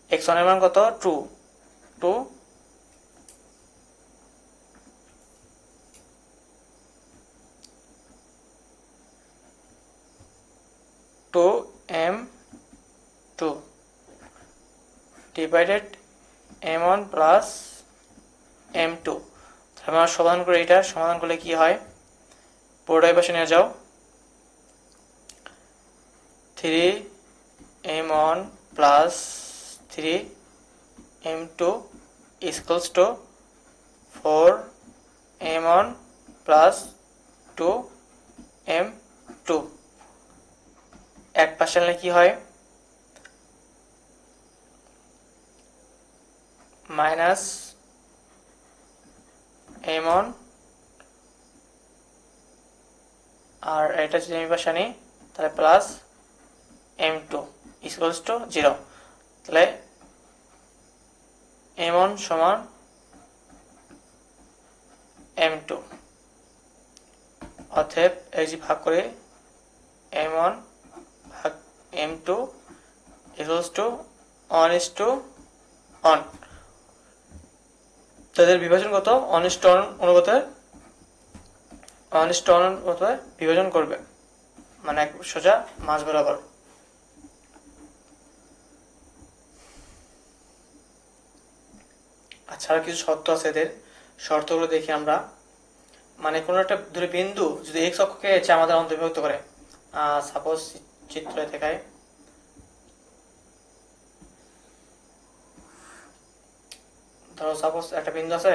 x1 এর মান কত? 2 2m2 divided m1 plus m2। আমরা সমাধান করে, এটা সমাধান করলে কি হয়? পুরোটাই পাশে নিয়ে যাও। 3m1 plus 3m2 equals to 4m1 plus 2m2। এক পাশে আনলে কি হয়? মাইনাস m1, আর এটা যদি আমি পাশে আনি তাহলে প্লাস m2 ইকুয়ালস টু 0। তাহলে m1 সমান m2। অতএব এই যে ভাগ করে m1 ভাগ m2 ইকুয়ালস টু 1:1। তাদের বিভাজন কত? 1:1 অনুপাতে 1:1 অনুপাতে বিভাজন করবে, মানে সোজা মাঝ বরাবর। আচ্ছা, আর কিছু শর্ত আছে এদের, শর্তগুলো দেখি আমরা। মানে কোনো একটা দুটো বিন্দু যদি x অক্ষকে আমাদের অন্তর্ভুক্ত করে, সাপোজ চিত্রে দেখায়, ধরো সাপোজ একটা বিন্দু আছে,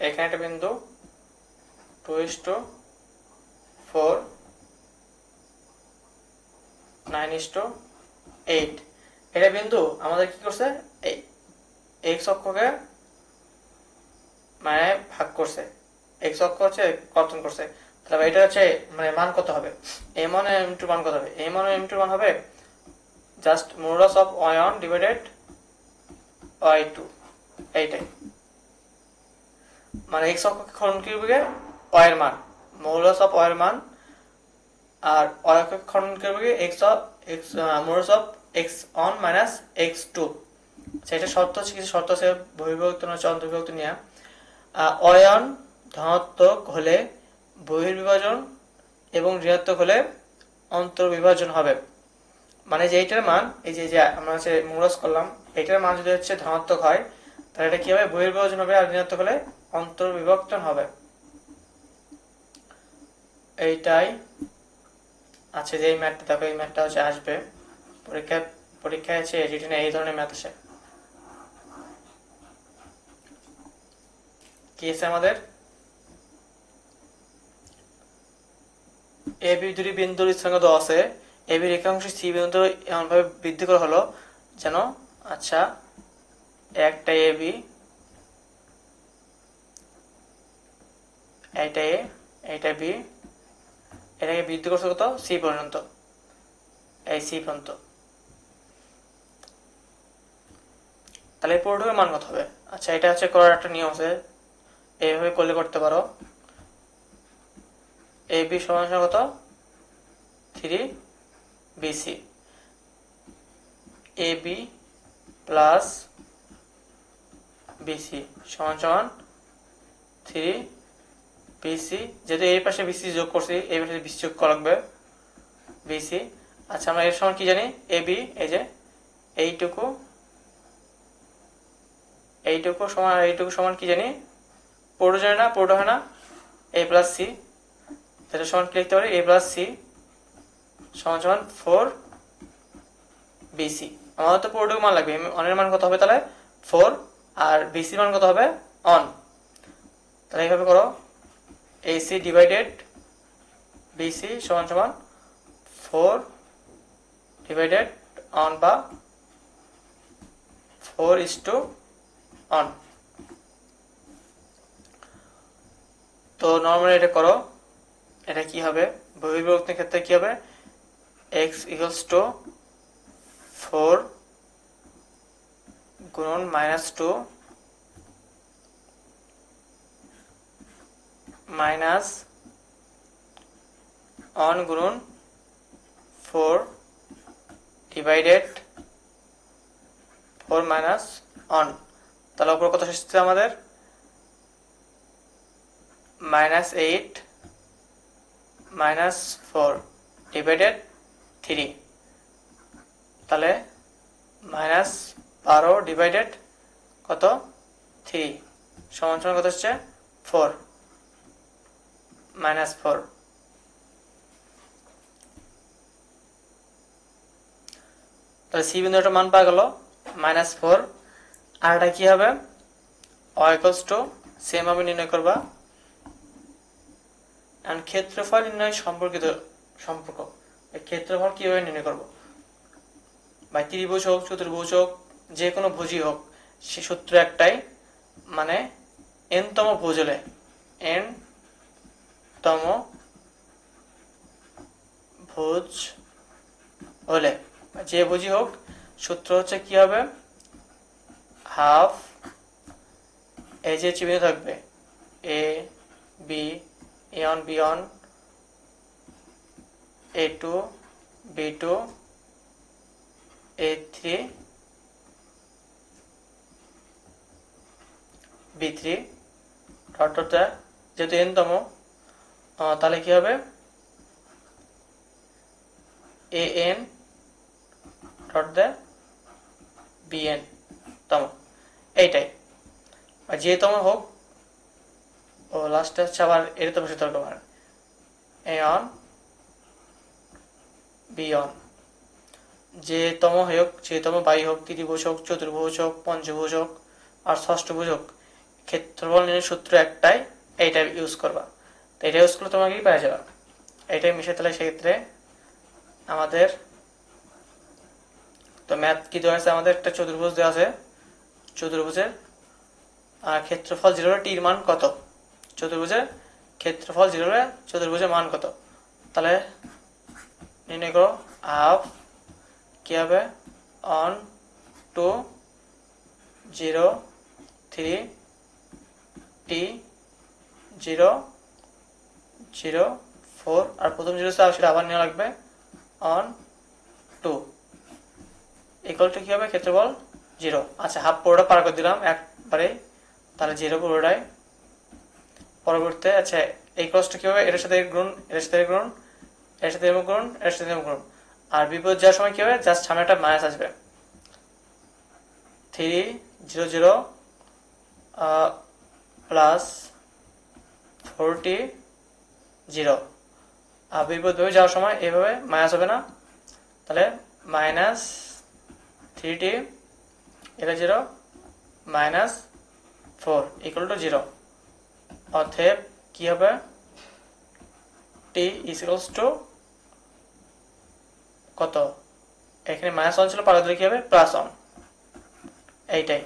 এখানে একটা বিন্দু 2:4 9:8। এটা বিন্দু আমাদের কি করছে? x অক্ষকে মানে ভাগ করছে, x অক্ষ হচ্ছে কর্তন করছে। তাহলে এটা হচ্ছে মানে মান কত হবে? m1 আর m2 মান কত হবে? m1 আর m2 মান হবে just modulus of y1 divided y2। এইটাই মানে x অক্ষকে খণ্ডন করবে y এর মান, মডুলাস অফ y এর মান, আর y অক্ষকে খণ্ডন করবে x modulus of x1 minus x2। আচ্ছা, এটা শর্ত হচ্ছে, কিছু শর্ত আছে বহির্বিভক্ত হচ্ছে অন্তর্বিভক্ত নিয়ে। অয়ন ধনাত্মক হলে বহির্বিভাজন এবং ঋণাত্মক হলে অন্তর্বিভাজন হবে। মানে যে এইটার মান, এই যে যে আমরা হচ্ছে মূলজ করলাম, এইটার মান যদি হচ্ছে ধনাত্মক হয় তাহলে এটা কি হবে, বহির্বিভাজন হবে, আর ঋণাত্মক হলে অন্তর্বিভক্তন হবে। এইটাই আছে যে এই ম্যাথটা, দেখো এই ম্যাথটা হচ্ছে আসবে পরীক্ষায় আছে রিটেনে, এই ধরনের ম্যাথ আসে। কি আছে আমাদের, এ বি দুটি বিন্দুর স্থানাঙ্ক দেওয়া আছে, এ বি রেখাংশ সি বিন্দু এমনভাবে বৃদ্ধি করা হলো যেন, আচ্ছা একটা এ বি, এইটা এ, এইটা বি, এটাকে বৃদ্ধি করছে কত, সি পর্যন্ত, এই সি পর্যন্ত। তাহলে এই পুরোটুকুর মান কত হবে? আচ্ছা, এটা হচ্ছে করার একটা নিয়ম আছে, এইভাবে করলে করতে পারো। এ বি সমান সমান কত, 3BC, A B plus BC সমান সমান 3BC, যেহেতু এই পাশে বিসি যোগ করছি, এই পাশে বিসি যোগ করা লাগবে, বিসি। আচ্ছা, আমরা এর সমান কি জানি, এ বি, এই যে এইটুকু, এইটুকু সমান এইটুকু সমান কি জানি, পুরো জানি না, পুরোটা হয় না, এ প্লাস সি, যেটা সমান কি লিখতে পারি, এ প্লাস সি সমান সমান 4BC। আমাদের তো পুরোটুকু মান লাগবে, অনের মান কত হবে তাহলে 4, আর বিসি মান কত হবে অন। তাহলে এইভাবে করো, AC ডিভাইডেড বিসি সমান সমান 4 ডিভাইডেড অন, বা 4:1। তো নর্মালি এটা করো, এটা কি হবে, বহির্বিভক্তির ক্ষেত্রে কি হবে, x = 4 গুণন -2 মাইনাস অন গুণন 4 ডিভাইডেড 4 মাইনাস অন। তাহলে উপর কত এসেছে আমাদের, -8 -4 ডিভাইডেড 3, তাহলে -12 ডিভাইডেড কত, 3 সমান সমান কত হচ্ছে 4, -4। তাহলে সি বিন্দু একটা মান পাওয়া গেল -4। আর এটা কি হবে, সেম ভাবে নির্ণয় করবা। আর ক্ষেত্রফল নির্ণয় সম্পর্কিত সম্পর্ক, এই ক্ষেত্রফল কিভাবে নির্ণয় করব, বা ত্রিভুজ হোক, চতুর্ভুজ হোক, যে কোনো ভুজই হোক, সে সূত্র একটাই, মানে n-তম ভুজ হলে, n-তম ভুজ হলে, যে ভুজই হোক, সূত্র হচ্ছে কি হবে, হাফ, এই যে চিহ্ন থাকবে A B, A1 B1, A2 B2, A3 B3 dot dot, যেহেতু n-তম তাহলে কি হবে, AN ডট দ্য BN তম, এইটাই, যে তম হোক, ও লাস্টে হচ্ছে আবার এর তো বেশি দরকার হয়, A1 B1, যে তম হোক, যে তম বাই হোক, ত্রিভুজ হোক, চতুর্ভুজ হোক, পঞ্চভুজ হোক, আর ষষ্ঠভুজ হোক, ক্ষেত্রফল নির্ণয়ের সূত্র একটাই, এইটা ইউজ করবা। তো এটা ইউজ করলে তোমাকে কি পেয়ে যাবা, এইটাই মিশে। তাহলে সেক্ষেত্রে আমাদের তো ম্যাথ কি দেওয়া আছে, আমাদের একটা চতুর্ভুজ দেওয়া আছে, চতুর্ভুজের ক্ষেত্রফল 0 হলে টির মান কত, চতুর্ভুজের ক্ষেত্রফল 0 হলে চতুর্ভুজের মান কত, তাহলে নির্ণয় করো, হাফ কি হবে, অন 2 0 3 টি 0 0 4, আর প্রথম 0 সেটা আবার নেওয়া লাগবে, অন 2 ইকুয়াল টু কি হবে, ক্ষেত্রফল জিরো। আচ্ছা, হাফ পুরোটা পার করে দিলাম একবারে, তাহলে জিরো পুরোটাই। পরবর্তী আচ্ছা, এই ক্রসটা কি হবে, এটার সাথে গুণ, এটার সাথে গুণ, এর সাথে গুণ, এর সাথে গুণ। আর বিপরীত যাওয়ার সময় কি হবে, জাস্ট সামনে একটা মাইনাস আসবে। 300 প্লাস 40 আর বিপরীতভাবে যাওয়ার সময় এইভাবে মাইনাস হবে না, তাহলে মাইনাস 3t, এটা 0, মাইনাস 4 ইকুয়াল টু 0। অতএব কি হবে, t ইকুয়ালস টু কত, এখানে মাইনাস 1 ছিল, পাল্লা দিলে কি হবে, প্লাস 1। এইটাই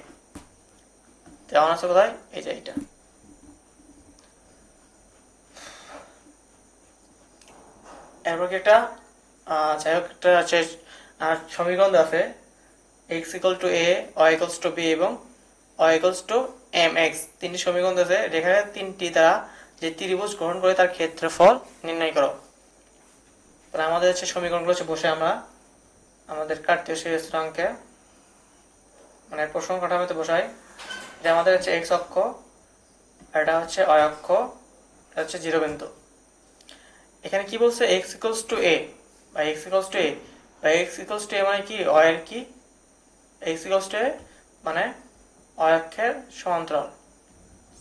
তেমন আছে কোথায়, এই যে এইটা। এরপর কি একটা যাই হোক একটা আছে সমীকরণ আছে, x equal to a, y equals to b এবং y ইকুয়ালস টু mx, তিনটি সমীকরণ আছে। এখানে তিনটি দ্বারা যে ত্রিভুজ গ্রহণ করে তার ক্ষেত্রফল নির্ণয় করো। তাহলে আমাদের হচ্ছে সমীকরণগুলো হচ্ছে বসে আমরা আমাদের কার্তীয় স্থিরাঙ্কে মানে প্রশ্ন কাঠামোতে বসাই। যে আমাদের হচ্ছে x অক্ষ, এটা হচ্ছে y অক্ষ, এটা হচ্ছে 0 বিন্দু। এখানে কি বলছে, x ইকুয়ালস টু a বা x ইকুয়ালস টু a বা x ইকুয়ালস টু a মানে কি, y এর কি, x ইকুয়ালস টু a মানে y অক্ষের সমান্তরাল।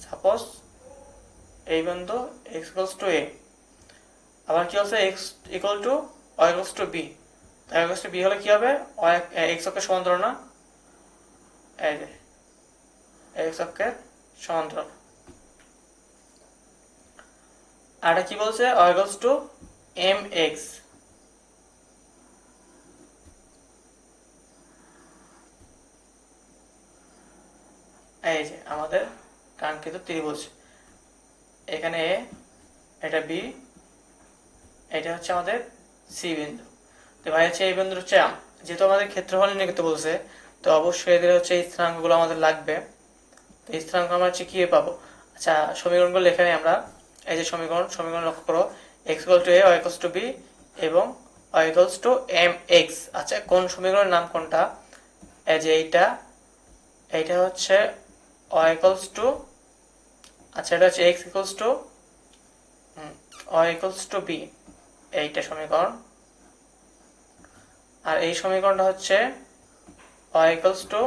সাপোজ এই বিন্দু x ইকুয়ালস টু a, আবার কি হচ্ছে x equal to y equals to b, তাই y ইকুয়ালস টু b হলে কি হবে, y x অক্ষের সমান্তরাল না, এই যে x অক্ষের সমান্তরাল। আর এটা কি বলছে, y ইকুয়ালস টু mx, এই যে আমাদের কাঙ্ক্ষিত ত্রিভুজ। এখানে a, এটা b, এটা হচ্ছে আমাদের সি বিন্দু। তো ভাই হচ্ছে এই বিন্দু হচ্ছে যেহেতু আমাদের ক্ষেত্রফল নির্ণয় করতে বলছে, তো অবশ্যই এদের হচ্ছে এই স্থানাঙ্কগুলো আমাদের লাগবে। তো এই স্থানাঙ্ক আমরা হচ্ছে কি পাবো, আচ্ছা সমীকরণগুলো লেখা নেই আমরা। এই যে সমীকরণ লক্ষ্য করো, x equal to a, y equals to b এবং y ইকুয়ালস টু mx। আচ্ছা কোন সমীকরণের নাম কোনটা, এই যে এইটা হচ্ছে y ইকুয়ালস টু, আচ্ছা এটা হচ্ছে x equals two y equals to b, এইটা সমীকরণ। আর এই সমীকরণটা হচ্ছে y ইকুয়ালস টু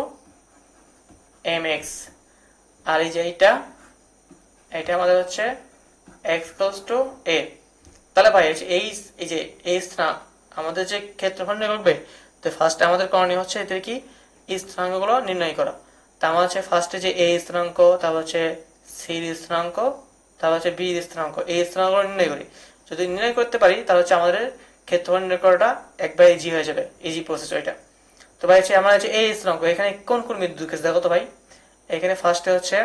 mx। আর এই যে এইটা আমাদের হচ্ছে x ইকুয়ালস টু a। তাহলে ভাই এই যে এই স্থান আমাদের যে ক্ষেত্রফল নির্ণয় করবে, তো ফার্স্ট আমাদের করণীয় হচ্ছে এদের কি স্থানাঙ্কগুলো নির্ণয় করা। তা আমার হচ্ছে ফার্স্টে যে a স্থানাঙ্ক, তারপর হচ্ছে c স্থানাঙ্ক, তারপর হচ্ছে b স্থানাঙ্ক, এই স্থানাঙ্কগুলো নির্ণয় করি। যদি নির্ণয় করতে পারি তাহলে হচ্ছে আমাদের ক্ষেত্রফল নির্ণয় করাটা একবার ইজি হয়ে যাবে, ইজি প্রসেস ওইটা। তো ভাই হচ্ছে আমরা হচ্ছে এই স্থানাঙ্ক, এখানে কোন কোন বিন্দু ঢুকেছে দেখো তো ভাই। এখানে ফার্স্টে হচ্ছে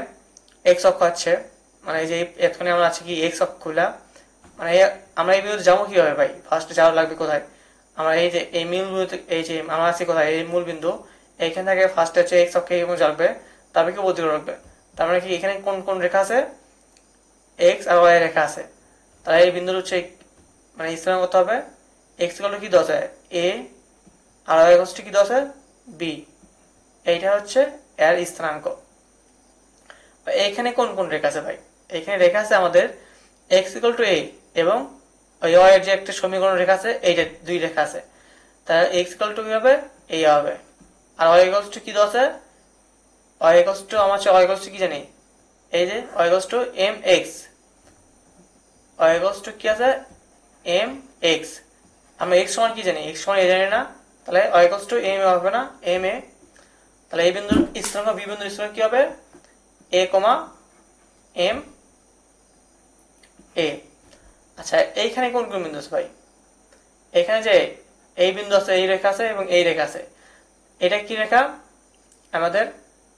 এক্স অক্ষ আছে, মানে এই যে এখানে আমরা আছে কি এক্স অক্ষগুলা, মানে আমরা এই বিন্দুতে যাবো কিভাবে ভাই, ফার্স্টে যাওয়ার লাগবে কোথায়, আমরা এই যে এই মূল বিন্দু, এই যে আমরা আছি কোথায়, এই মূল বিন্দু, এইখান থেকে ফার্স্টে হচ্ছে এক্স অক্ষে এবং যাবে, তারপরে কি অতিক্রম রাখবে। তার মানে কি এখানে কোন কোন রেখা আছে, এক্স আর ওয়াই রেখা আছে। তাহলে এই বিন্দুর হচ্ছে মানে স্থানাঙ্ক করতে হবে, এক্স ইকুয়াল টু কি দেওয়া আছে এ, আর ওয়াই ইকুয়াল টু কি দেওয়া আছে বি, এইটা হচ্ছে এর স্থানাঙ্ক। এইখানে কোন কোন রেখা আছে ভাই, এখানে রেখা আছে আমাদের এক্স ইকুয়াল টু এ এবং ওই ওয়াই এর যে একটা সমীকরণ রেখা আছে, এইটা দুই রেখা আছে। তাহলে এক্স ইকুয়াল টু কি হবে, এই হবে। আর ওয়াই ইকুয়াল টু কি দেওয়া আছে, ওয়াই ইকুয়াল টু আমার হচ্ছে ওয়াই ইকুয়াল টু কি জানি, এই যে y equal to m x, y equal to কি আছে এম এক্স। আমরা এক্স সমান কি জানি, এক্স সমান এ জানি না, তাহলে Y equal to M A হবে না, এম এ। তাহলে এই বিন্দুর স্থানাঙ্ক বি বিন্দুর স্থানাঙ্ক কি হবে, এ কমা এম এ। আচ্ছা এইখানে কোন কোন বিন্দু আছে ভাই, এখানে যে এই বিন্দু আছে, এই রেখা আছে এবং এই রেখা আছে, এটা কি রেখা আমাদের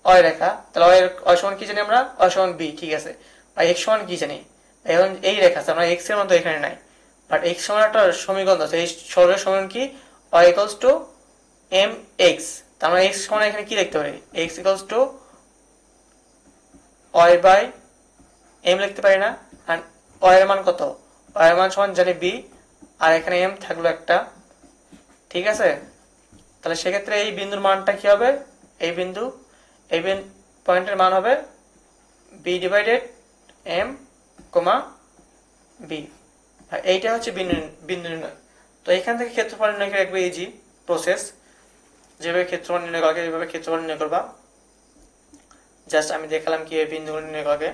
অয় রেখা। তাহলে অয় সমান কি জানি আমরা, অয় সমান বি, ঠিক আছে। আর এক্স সমান কি জানি, এখন এই রেখা আছে, আমরা এক্স এর মতো এখানে নাই, বাট এক্স সমান একটা সমীকরণ আছে, এই সরলের সমীকরণ কি y equals to m x. তার মানে এক্স সমান এখানে কি লিখতে পারি, x equals to y by m লিখতে পারি না। আর ওয়াই এর মান কত, ওয়াই এর মান সমান জানি বি, আর এখানে এম থাকলো একটা, ঠিক আছে। তাহলে সেক্ষেত্রে এই বিন্দুর মানটা কি হবে, এই বিন্দু এই পয়েন্টের মান হবে b divided m comma b. এইটা হচ্ছে বিন্দু নির্ণয়। তো এখান থেকে ক্ষেত্রফল নির্ণয় করা একবার ইজি প্রসেস। যেভাবে ক্ষেত্রফল নির্ণয় করা এইভাবে ক্ষেত্রফল নির্ণয় করবা। জাস্ট আমি দেখালাম কি বিন্দু নির্ণয় করা।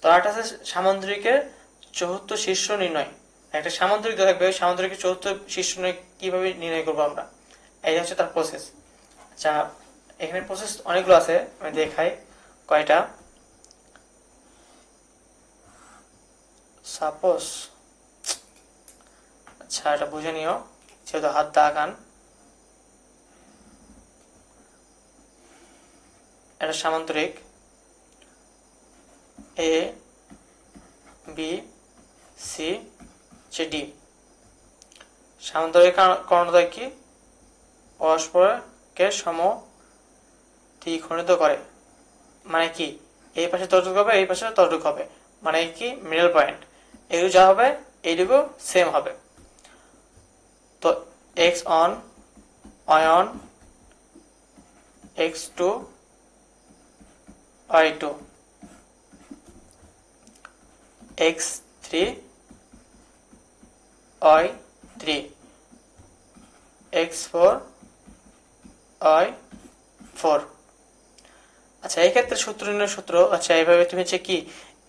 তো আরেকটা আছে সামান্তরিকের চতুর্থ শীর্ষ নির্ণয়। একটা সামান্তরিক থাকবে, সামান্তরিকের চতুর্থ শীর্ষ নির্ণয় কিভাবে নির্ণয় করবো আমরা, এই হচ্ছে তার প্রসেস। আচ্ছা, এখানে প্রসেস অনেকগুলো আছে, আমি দেখাই কয়টা। সাপোজ, আচ্ছা এটা বুঝে নিও, যেহেতু হাত দা কান। এটা সামান্তরিক এ বি সি ডি। সামান্তরিক কর্ণদ্বয় কি পরস্পরকে দ্বিখণ্ডিত করে, মানে কি এই পাশে ততটুকু হবে, এই পাশে ততটুকু হবে, মানে কি মিডল পয়েন্ট। এগুলো যা হবে এইটুকু সেম হবে। তো x one, y one, x two, y two, x three, y three, x four, y four. আচ্ছা, এই ক্ষেত্রে সূত্র নির্ণয় সূত্র, আচ্ছা এইভাবে তুমি হচ্ছে কি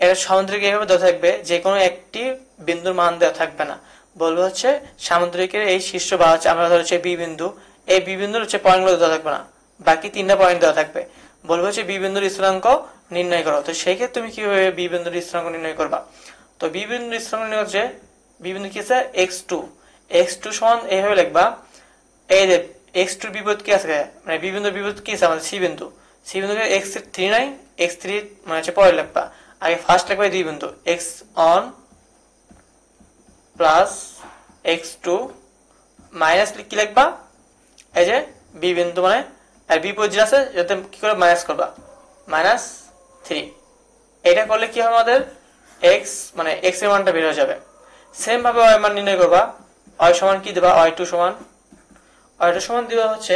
এর সামান্তরিক এইভাবে দেওয়া থাকবে, যে কোনো একটি বিন্দুর মান দেওয়া থাকবে না। বলবো হচ্ছে সামান্তরিকের এই শীর্ষ বা হচ্ছে আমরা হচ্ছে বি বিন্দু, এই বি বিন্দুর হচ্ছে পয়েন্টগুলো দেওয়া থাকবে না, বাকি তিনটা পয়েন্ট দেওয়া থাকবে। বলবো হচ্ছে বি বিন্দুর স্থিরাঙ্ক নির্ণয় করো। তো সেই ক্ষেত্রে তুমি কিভাবে বি বিন্দুর স্থিরাঙ্ক নির্ণয় করবা? তো বি বিন্দুর স্থিরাঙ্ক নির্ণয় হচ্ছে বি বিন্দু কি আছে এক্স টু, এক্স টু সমান এইভাবে লিখবা, এই যে এক্স টুর বিপরীত কি আছে, মানে বি বিন্দুর বিপরীত কি আছে আমাদের সি বিন্দু, সি বিন্দুকে এক্স থ্রি নাই, এক্স থ্রি মানে হচ্ছে পরে লিখবা। আগে ফার্স্ট লিখবা দুই বিন্দু x one plus x two minus কি লিখবা, এই যে বি বিন্দু মানে আর বিপরীত আছে যাতে কি করে মাইনাস করবা, মাইনাস থ্রি। এটা করলে কি হবে আমাদের এক্স মানে এক্স এর মানটা বের হয়ে যাবে। সেম ভাবে ওয়াই মান নির্ণয় করবা, ওয়াই সমান কি দেবা, ওয়াই টু সমান, ওয়াই টু সমান দিবা হচ্ছে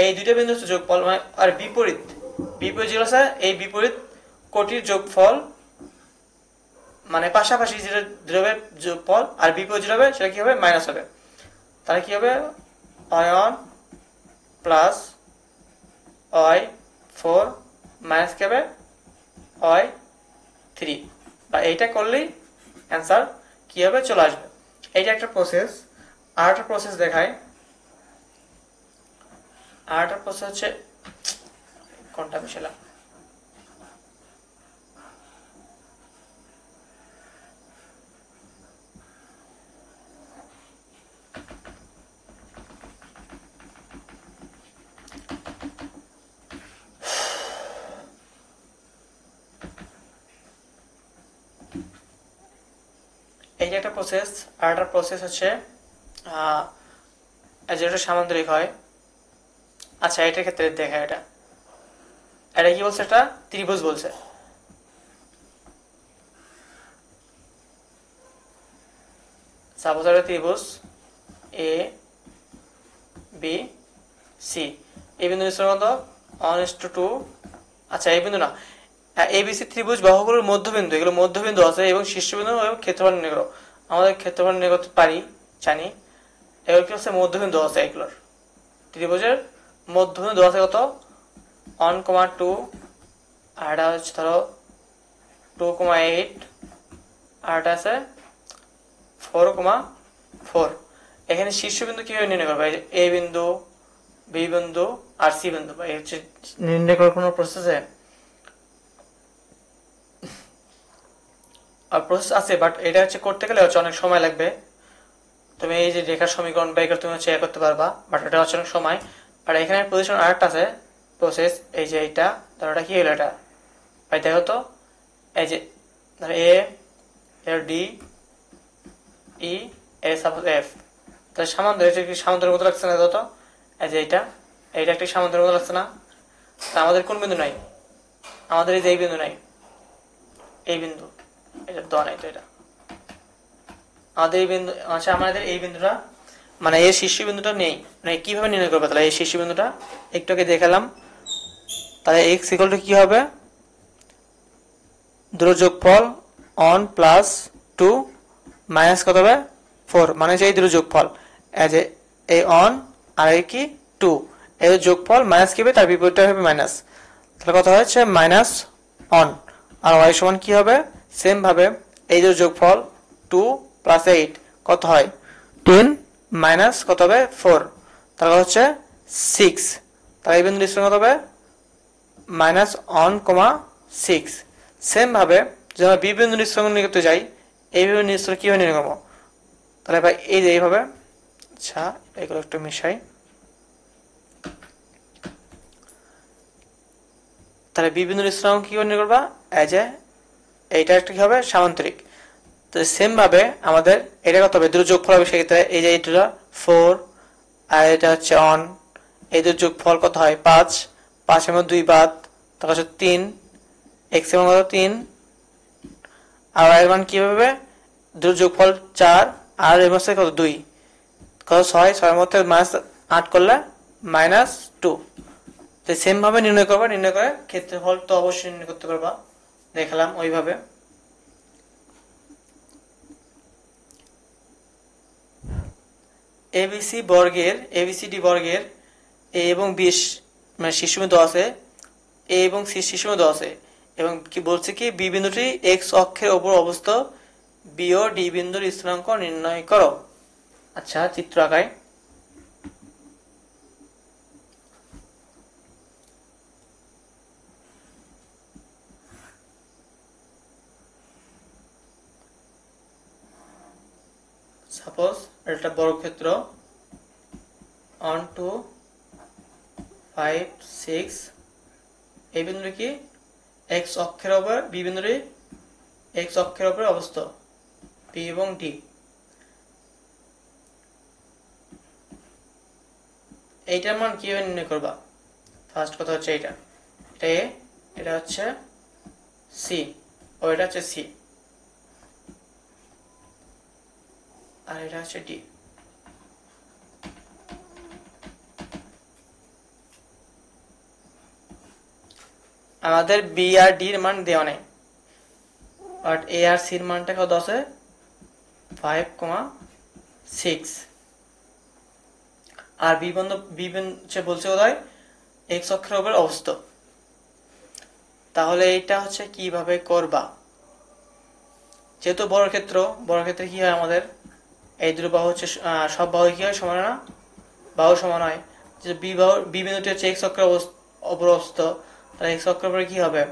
এই দুইটা বিন্দু হচ্ছে যোগফল, আর বিপরীত বিপরীত যেগুলো আছে এই বিপরীত কোটির যোগফল, মানে পাশাপাশি যেটা দ্রব্যের যোগফল আর বিপরীত যেটা হবে সেটা কি হবে মাইনাস হবে। তাহলে কি হবে y one plus y four minus কি হবে ওয়াই থ্রি, বা এইটা করলেই অ্যান্সার কি হবে চলে আসবে। এইটা একটা প্রসেস। আর একটা প্রসেস দেখায়, আর একটা প্রসেস হচ্ছে কোনটা মিশালাম, এই যে একটা প্রসেস। আর একটা প্রসেস হচ্ছে যেটা সামান্তরিক হয়। আচ্ছা, এটার ক্ষেত্রে দেখা, এটা এটা কি বলছে, এটা ত্রিভুজ বলছে। সাপোজ একটা ত্রিভুজ এ বি সি, এই বিন্দু কত 1:2। আচ্ছা, এই বিন্দু না, এবিসি ত্রিভুজ বাহুগুলোর মধ্যবিন্দু, এগুলো মধ্যবিন্দু আছে এবং শীর্ষবিন্দু এবং ক্ষেত্রফল নির্ণয় করো। আমাদের ক্ষেত্রফল নির্ণয় করতে পারি, জানি। এগুলো কি হচ্ছে মধ্যবিন্দু আছে, এগুলোর ত্রিভুজের মধ্যবিন্দু আছে কত 1,2, আর এটা হচ্ছে ধরো 2,8, আর এটা আছে 4,4। এখানে শীর্ষবিন্দু কিভাবে নির্ণয় করবে, এ বিন্দু, বি বিন্দু আর সি বিন্দু, এই হচ্ছে নির্ণয় করার কোনো প্রসেস আর প্রসেস আছে, বাট এটা হচ্ছে করতে গেলে হচ্ছে অনেক সময় লাগবে। তুমি এই যে রেখার সমীকরণ বা এগুলো তুমি হচ্ছে করতে পারবা, বাট এটা হচ্ছে অনেক সময়। আর এখানে পজিশন আরেকটা আছে প্রসেস, এই যে এইটা ধরো, এটা কি হলো, এটা ভাই দেখো তো, এই যে ধরো এ এর ডি ই এ সাপোজ এফ, তাহলে সামান্তরের মতো লাগছে না যত, এই যে এইটা এইটা একটা সামান্তরের মতো লাগছে না। আমাদের কোন বিন্দু নাই, আমাদের এই যে এই বিন্দু নাই, এই বিন্দু এটা দেওয়া নাই, তো এটা আমাদের এই বিন্দু, আচ্ছা আমাদের এই বিন্দুটা মানে এর শীর্ষবিন্দুটা নেই, মানে কিভাবে নির্ণয় করবে তাহলে এই শীর্ষবিন্দুটা একটু আগে দেখালাম। তাহলে x ইকুয়াল টু কি হবে, দুটো যোগফল অন প্লাস 2 মাইনাস কত হবে 4, মানে এই দুটো যোগফল এজ এই অন আর এই কি 2, এই যোগফল মাইনাস কি হবে তার বিপরীতটা হবে মাইনাস, তাহলে কত হচ্ছে মাইনাস অন। আর y সমান কি হবে, সেম ভাবে এই যে যোগফল 2 প্লাস 8 কত হয় 10 মাইনাস কত হবে 4, তাহলে হচ্ছে 6, তাহলে এই বিন্দুর স্থান কত হবে মাইনাস অন কমা 6। সেম ভাবে যদি আমরা বি বিন্দুর স্থান নিয়ে করতে যাই, এই বিন্দুর স্থান কিভাবে নির্ণয় করবো, তাহলে ভাই এই যে এইভাবে, আচ্ছা এগুলো একটু মিশাই, তাহলে বি বিন্দুর স্থান কিভাবে নির্ণয় করবা, এজ এ এইটা একটা কি হবে সামান্তরিক। তো সেম ভাবে আমাদের এটা কত হবে দুটো যোগফল হবে, সেক্ষেত্রে এই যে এটা 4 আর এটা হচ্ছে অন, এই দুটো যোগফল কত হয় 5, 5 এর মধ্যে 2 বাদ, তাহলে হচ্ছে 3, x এর মান কত 3, আর y এর মান কি হবে দুটো যোগফল 4 আর এর মধ্যে কত 2, কত 6, 6 এর মধ্যে মাইনাস 8 করলে মাইনাস 2। তো সেম ভাবে নির্ণয় করবা, নির্ণয় করে ক্ষেত্রফল তো অবশ্যই নির্ণয় করতে পারবা, দেখালাম ওইভাবে। এবিসিডি বর্গের এ এবং বি মানে শীর্ষবিন্দু আছে, এ এবং সি শীর্ষবিন্দু আছে, এবং কি বলছে কি বি বিন্দুটি এক্স অক্ষের উপর অবস্থিত, বি ও ডি বিন্দুর স্থানাঙ্ক নির্ণয় করো। আচ্ছা চিত্র আঁকায়, সাপোজ একটা বর্গক্ষেত্র 1 2 5 6, এই বিন্দুটি কি এক্স অক্ষের উপর, বি বিন্দুটি এক্স অক্ষের উপর অবস্থিত, বি এবং ডি। এইটার মান কিভাবে নির্ণয় করবা, ফার্স্ট কথা হচ্ছে এটা এ, এটা হচ্ছে সি ও এটা হচ্ছে সি, আর এটা হচ্ছে ডি। আমাদের বি আর ডির মান দেওয়া নেই, বাট এ আর সির মানটা কত আছে 5,6, আর বি বিন্দু বলছে কোথায় এক্স অক্ষের উপর অবস্থিত। তাহলে এইটা হচ্ছে কিভাবে করবা, যেহেতু বর্গক্ষেত্রে কি হয় আমাদের এই দুটো বাহু হচ্ছে সব বাহু কি হয় সমান না, বাহু সমান হয়, যে বি বিন্দুটি হচ্ছে এক্স অক্ষের উপর অবস্থিত, তাহলে এক্স অক্ষের উপরে কি হবে,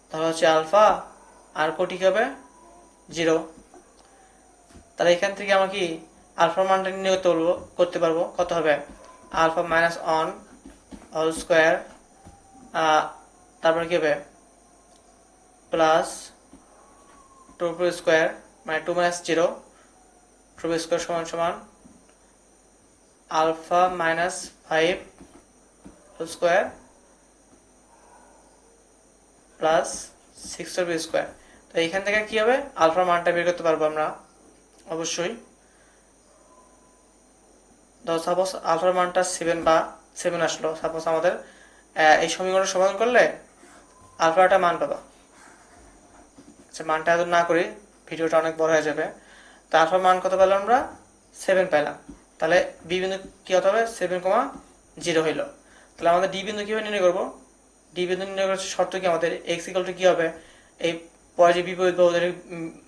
তাহলে হচ্ছে আলফা আর কোটি কি হবে 0। তাহলে এখান থেকে আমরা কি আলফার মানটা নির্ণয় করতে পারবো কত হবে, alpha minus one whole square, তারপরে কি হবে প্লাস 2 স্কোয়ার মানে 2 মাইনাস 0, 2 স্কোয়ার সমান সমান alpha minus 5 whole square plus 6 square. তো এইখান থেকে কি হবে আলফার মানটা বের করতে পারবো আমরা অবশ্যই। ধরো সাপোজ আলফার মানটা 7 বা 7 আসলো, সাপোজ আমাদের এই সমীকরণ সমাধান করলে আলফাটা মান পাবা। আচ্ছা মানটা এত না করি, ভিডিওটা অনেক বড় হয়ে যাবে। তো আলফার মান কত পেলাম আমরা 7 পেলাম, তাহলে বি বিন্দু কি হতে হবে 7,0 হইল। তাহলে আমাদের ডি বিন্দু কিভাবে নির্ণয় করবো, ডি বিন্দু নির্ণয় করার শর্ত কি, আমাদের এক্স ইকুয়াল টু কি হবে, এই পরে যে বিপরীত বাহুদের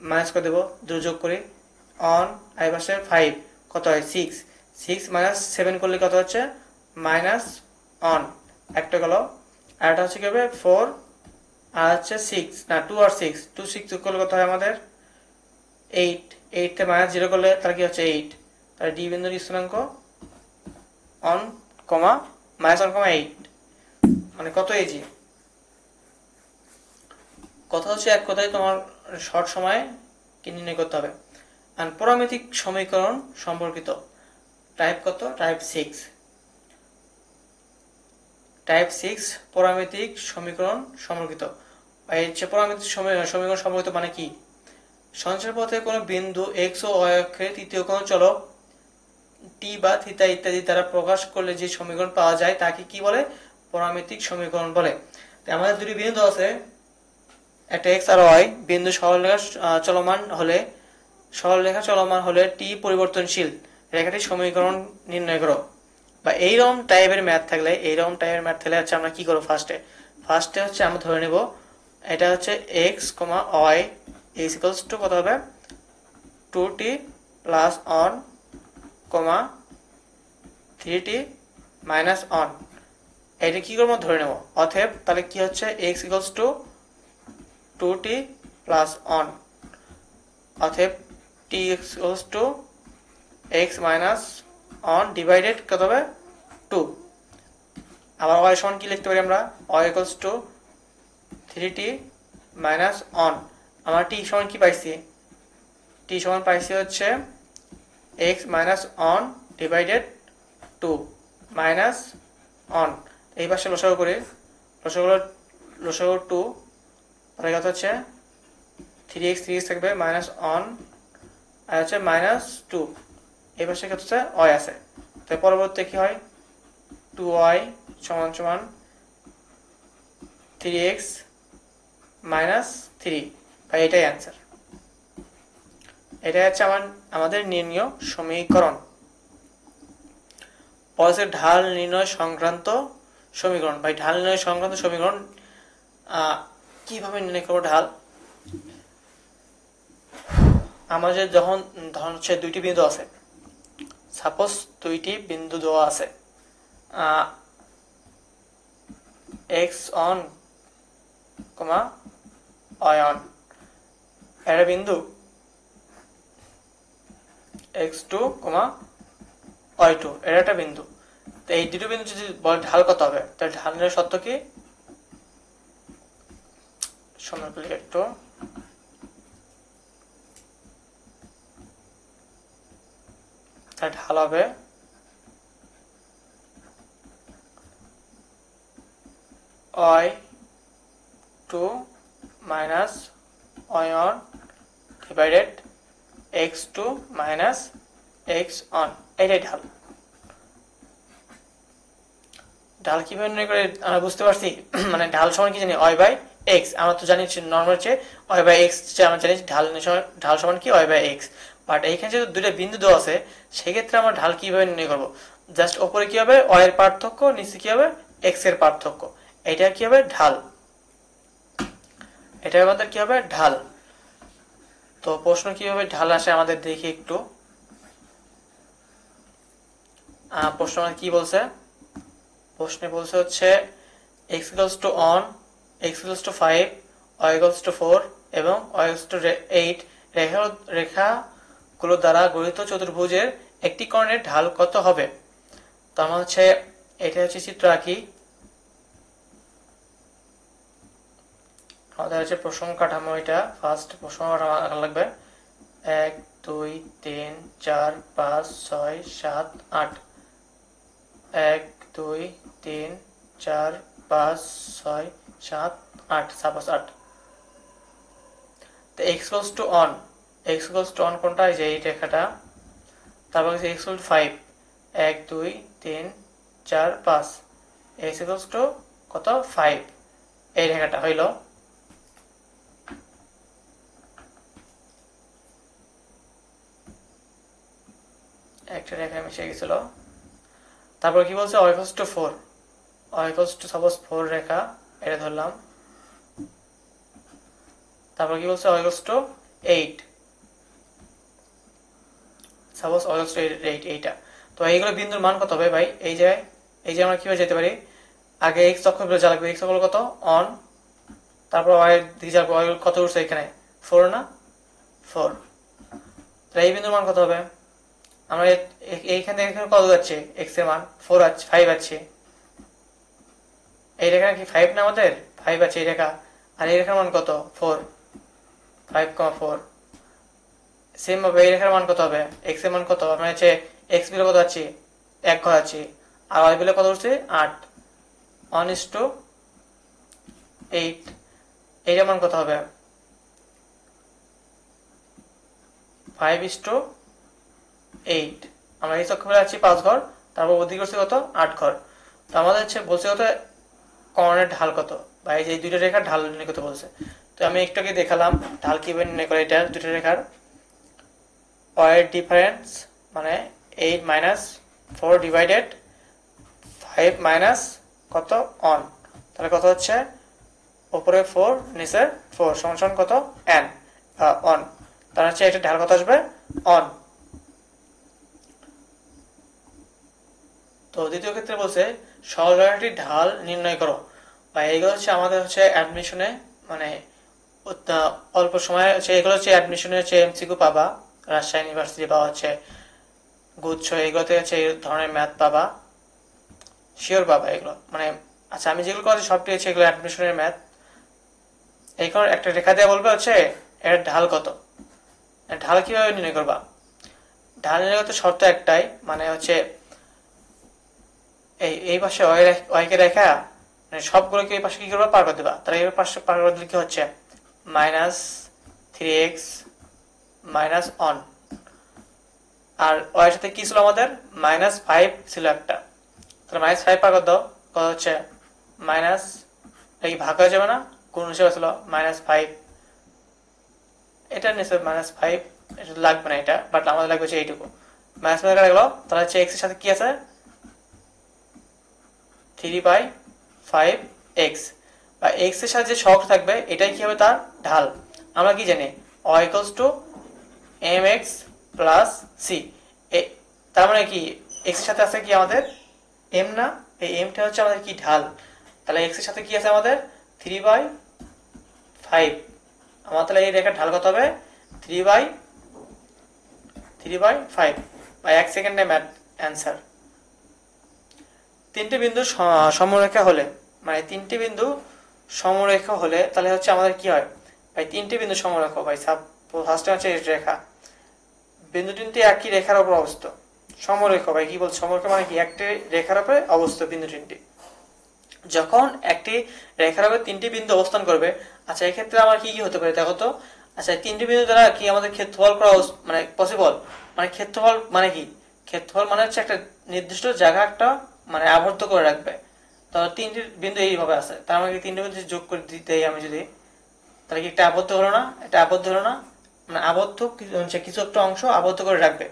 মাইনাস করে দেবো, দুটো যোগ করি অন আর পাশে 5 কত হয় 6, 6 মাইনাস 7 করলে কত হচ্ছে মাইনাস অন, একটা গেল, আর একটা হচ্ছে কি হবে 4 আর হচ্ছে 6 না 2 আর 6, 2 6 যোগ করলে কত হয় আমাদের 8, 8 তে মাইনাস 0 করলে তার কি হচ্ছে 8, তাহলে ডি বিন্দুর স্থানাঙ্ক অন কমা মাইনাস 1 কমা 8, মানে কত এই যে কথা হচ্ছে এক কথায় তোমার শর্ট সময়ে কি নির্ণয় করতে হবে। আর পরামিতিক সমীকরণ সম্পর্কিত টাইপ কত, টাইপ 6, টাইপ 6 পরামিতিক সমীকরণ সম্পর্কিত। এই যে পরামিতিক সমীকরণ সম্পর্কিত মানে কি, সঞ্চার পথে কোনো বিন্দু এক্স ও ওয়াই অক্ষে তৃতীয় কোনো চলক টি বা থিতা ইত্যাদি দ্বারা প্রকাশ করলে যে সমীকরণ পাওয়া যায় তাকে কি বলে? পরামিতিক সমীকরণ বলে। আমাদের দুটি বিন্দু আছে, একটা এক্স আর ওয়াই, বিন্দু সরলরেখা চলমান হলে টি পরিবর্তনশীল রেখাটির সমীকরণ নির্ণয় করো। বা এইরকম টাইপের ম্যাথ থাকলে হচ্ছে আমরা কি করবো? ফার্স্টে হচ্ছে আমরা ধরে নেব এটা হচ্ছে x comma y is equals to কত হবে? 2t plus one comma 3t minus one. এটা কি করবো? ধরে নেব। অতএব তাহলে কি হচ্ছে? X equals to 2t plus one, অতএব t equals to x minus one divided কত হবে? 2। আবার y সমান কি লিখতে পারি আমরা? y equals to 3t minus on. আমরা t সমান কি পাইছি? t সমান পাইছি হচ্ছে x minus one divided 2 minus on. এই পাশে লসাগু করি, লসাগু 2, তাহলে কত হচ্ছে? 3x থাকবে মাইনাস অন আর হচ্ছে মাইনাস 2। এই পাশে কত হচ্ছে? y আছে। তাই পরবর্তী কি হয়? 2y সমান সমান 3x মাইনাস 3। ভাই এটাই অ্যান্সার। এটাই হচ্ছে আমাদের নির্ণয় সমীকরণ। পরে ঢাল নির্ণয় সংক্রান্ত সমীকরণ। ভাই ঢাল নির্ণয় সংক্রান্ত সমীকরণ কিভাবে নির্ণয় করবো? ঢাল আমাদের যখন ধরুন হচ্ছে দুইটি বিন্দু আছে, সাপোজ দুইটি বিন্দু দেওয়া আছে, x one comma y one, এটা বিন্দু x2 কমা y2, এটা একটা বিন্দু। তো এই দুটো বিন্দু যদি বল ঢাল কত হবে, তাহলে ঢালের সত্য কি? একটু তাহলে ঢাল হবে y2 minus y1 divided x2 minus x1। এটাই ঢাল। ঢাল কিভাবে নির্ণয় করে আমরা বুঝতে পারছি। মানে ঢাল সমান কি জানি? y by x। আমরা তো জানি নর্মাল হচ্ছে y বাই x, আমরা জানি ঢাল সমান কি? y by x। বাট এইখানে যেহেতু দুটো বিন্দু দেওয়া আছে, সেক্ষেত্রে আমরা ঢাল কিভাবে নির্ণয় করবো? জাস্ট ওপরে কি হবে? y এর পার্থক্য, নিচে কি হবে? x এর পার্থক্য। এটা কি হবে? ঢাল। এটা আমাদের কি হবে? ঢাল। তো প্রশ্ন কিভাবে ঢাল আসে আমাদের দেখি একটু। প্রশ্ন কি বলছে? প্রশ্নে বলছে হচ্ছে x equals to on, x equals to 5, y equals to 4 এবং y equals to 8 রেখাগুলো দ্বারা গঠিত চতুর্ভুজের একটি কর্ণের ঢাল কত হবে? তো আমরা হচ্ছে এটা হচ্ছে চিত্র আঁকি। আমাদের হচ্ছে প্রসঙ্গ কাঠামো, এটা ফার্স্ট প্রসঙ্গ কাঠামো আঁকা লাগবে। 1 2 3 4 5 6 7 8, 1 2 3 4 5 6 7 8, সাপোজ 8। তো x equals to on কোনটা? এই যে এই রেখাটা। তারপর x equals to 5, 1 2 3 4 5, x equals to কত? 5। এই রেখাটা হইল। একটা রেখা মিশে গেছিল। তারপর কি বলছে? y equals to 4, y equals to suppose 4 রেখা, এটা ধরলাম। তারপর কি বলছে? y equals to 8, suppose y equals to 8, এইটা। তো এইগুলো বিন্দুর মান কত হবে ভাই? এই যে আমরা কিভাবে যেতে পারি? আগে x অক্ষ যা লাগবে, x অক্ষ কত? অন, তারপর y দিকে যাবো, y কত উঠছে এখানে? 4 না? 4। তাহলে এই বিন্দুর মান কত হবে? আমরা এইখান থেকে এখানে কত যাচ্ছে? x এর মান 4 আছে, 5 আছে। এই রেখা কি 5 না? আমাদের 5 আছে এই রেখা। আর এই রেখার মান কত? 4, 5,4। সেম ভাবে এই রেখার মান কত হবে? x এর মান কত? আমরা হচ্ছে x বিলে কত আছে? 1 ঘর আছে। আর y বিলে কত উঠছে? 8, 1:8। এইটার মান কত হবে? 5:8। আমরা এই চক্রফলে আছি 5 ঘর, তারপর ওদিকে করছি কত 8 ঘর। তো আমাদের হচ্ছে বলছে কত কর্ণের ঢাল কত, বা এই যে দুইটা রেখার ঢাল নির্ণয় করতে বলছে। তো আমি একটু আগে দেখালাম ঢাল কিভাবে নির্ণয় করে, এটা দুটো রেখার ওয়ের ডিফারেন্স মানে 8 মাইনাস 4 ডিভাইডেড 5 মাইনাস কত অন, তাহলে কত হচ্ছে উপরে 4 নিচে 4 সমান সমান কত n অন, তার হচ্ছে এটা ঢাল কত আসবে অন। তো দ্বিতীয় ক্ষেত্রে বলছে সরলরেখাটির ঢাল নির্ণয় করো, বা এইগুলো হচ্ছে আমাদের হচ্ছে অ্যাডমিশনে মানে অল্প সময় হচ্ছে এগুলো হচ্ছে অ্যাডমিশনে হচ্ছে এমসিকিউ পাবা, রাজশাহী ইউনিভার্সিটি বা হচ্ছে গুচ্ছ, এগুলোতে হচ্ছে এই ধরনের ম্যাথ পাবা, শিওর পাবা এগুলো মানে। আচ্ছা আমি যেগুলো করছি সবটি হচ্ছে এগুলো অ্যাডমিশনের ম্যাথ। এইখানে একটা রেখা দিয়ে বলবে হচ্ছে এর ঢাল কত, ঢাল কিভাবে নির্ণয় করবা। ঢাল নির্ণয় করতে শর্ত একটাই, মানে হচ্ছে এই পাশে ওয়াইকে রেখা মানে সবগুলোকে এই পাশে কি করবা পার করে দেবা, তাহলে এই পাশে পার করে দিলে কি হচ্ছে মাইনাস 3x মাইনাস অন, আর ওয়াইয়ের সাথে কি ছিল আমাদের মাইনাস 5 ছিল একটা, তাহলে মাইনাস 5 পার করে দাও কত হচ্ছে মাইনাস, এই ভাগ হয়ে যাবে না, কোন হিসেবে ছিল মাইনাস 5, এটা নিচে মাইনাস 5, এটা লাগবে না এটা, বাট আমাদের লাগবে হচ্ছে এইটুকু মাইনাস মাইনাস কাটা গেল, তাহলে হচ্ছে এক্স এর সাথে কি আছে 3/5x, বা x এর সাথে যে সহগ থাকবে এটাই কি হবে তার ঢাল। আমরা কি জানি y equals to mx plus c, তার মানে কি x এর সাথে আছে কি আমাদের m না, এই m টা হচ্ছে আমাদের কি ঢাল, তাহলে x এর সাথে কি আছে আমাদের 3/5, আমার তাহলে এই রেখার ঢাল কত হবে 3/5, বা 1 সেকেন্ডে ম্যাথ অ্যান্সার। তিনটে বিন্দু সমরেখা হলে মানে তিনটে বিন্দু সমরেখা হলে তাহলে হচ্ছে আমাদের কি হয় ভাই, তিনটে বিন্দু সমরেখা ভাই, ফার্স্টে হচ্ছে এই রেখা, বিন্দু তিনটি একই রেখার উপর অবস্থিত, সমরেখা ভাই কি বলছে, সমরেখা মানে কি একটি রেখার উপরে অবস্থিত বিন্দু তিনটি, যখন একটি রেখার উপরে তিনটি বিন্দু অবস্থান করবে। আচ্ছা এই ক্ষেত্রে আমার কি কি হতে পারে দেখো তো। আচ্ছা তিনটি বিন্দু দ্বারা কি আমাদের ক্ষেত্রফল করা মানে পসিবল, মানে ক্ষেত্রফল মানে কি, ক্ষেত্রফল মানে হচ্ছে একটা নির্দিষ্ট জায়গা একটা মানে আবদ্ধ করে রাখবে। তো তিনটি বিন্দু এইভাবে আছে, তার মানে তিনটি বিন্দু যোগ করে দিতে আমি যদি, তাহলে কি একটা আবদ্ধ হলো না, এটা আবদ্ধ হলো না, মানে আবদ্ধ কিছু একটা অংশ আবদ্ধ করে রাখবে।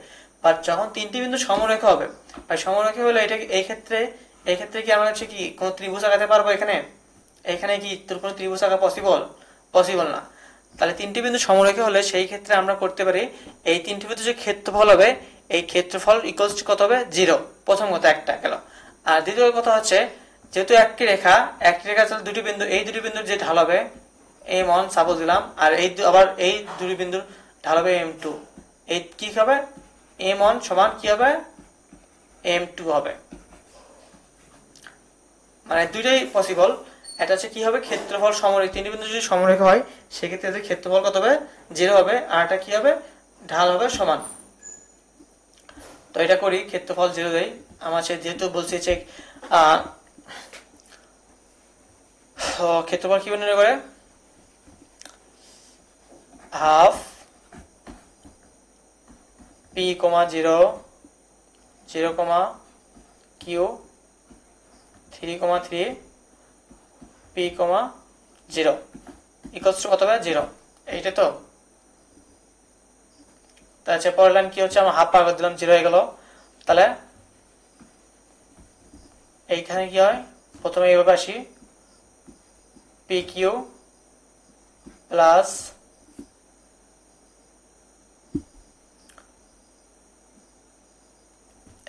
বাট যখন তিনটি বিন্দু সমরেখা হবে, বা সমরেখা হলে এটা এই ক্ষেত্রে কি আমরা হচ্ছে কি কোনো ত্রিভুজ আঁকাতে পারবো এখানে, এখানে কি তোর কোনো ত্রিভুজ আঁকা পসিবল না। তাহলে তিনটি বিন্দু সমরেখা হলে সেই ক্ষেত্রে আমরা করতে পারি এই তিনটি বিন্দু যে ক্ষেত্রফল হবে, এই ক্ষেত্রফল ইকুয়ালস টু কত হবে 0, প্রথম কথা একটা গেল। আর দ্বিতীয় কথা হচ্ছে যেহেতু একটি রেখা দুটি বিন্দু, এই দুটি বিন্দুর যে ঢাল হবে m1 সাপোজ দিলাম, আর আবার এই দুটি বিন্দুর ঢাল হবে m2, এই কি হবে m1 সমান কি হবে m2 হবে, মানে দুইটাই পসিবল। এটা হচ্ছে কি হবে ক্ষেত্রফল সমরেখা, তিনটি বিন্দু যদি সমরেখা হয় সেক্ষেত্রে ক্ষেত্রফল কত হবে 0 হবে, আর এটা কি হবে ঢাল হবে সমান। তো এটা করি ক্ষেত্রফল 0 দেই, আমার যেহেতু বলছি যে ক্ষেত্রফল কি নির্ণয় করে half p, 0 0, q 3,3 p, 0 equals to কত হবে 0, এইটা তো। তাহলে পরের লাইন কি হচ্ছে আমরা হাফ পার করে দিলাম 0 হয়ে গেল, তাহলে এইখানে কি হয় প্রথমে এইভাবে আসি পি কিউ প্লাস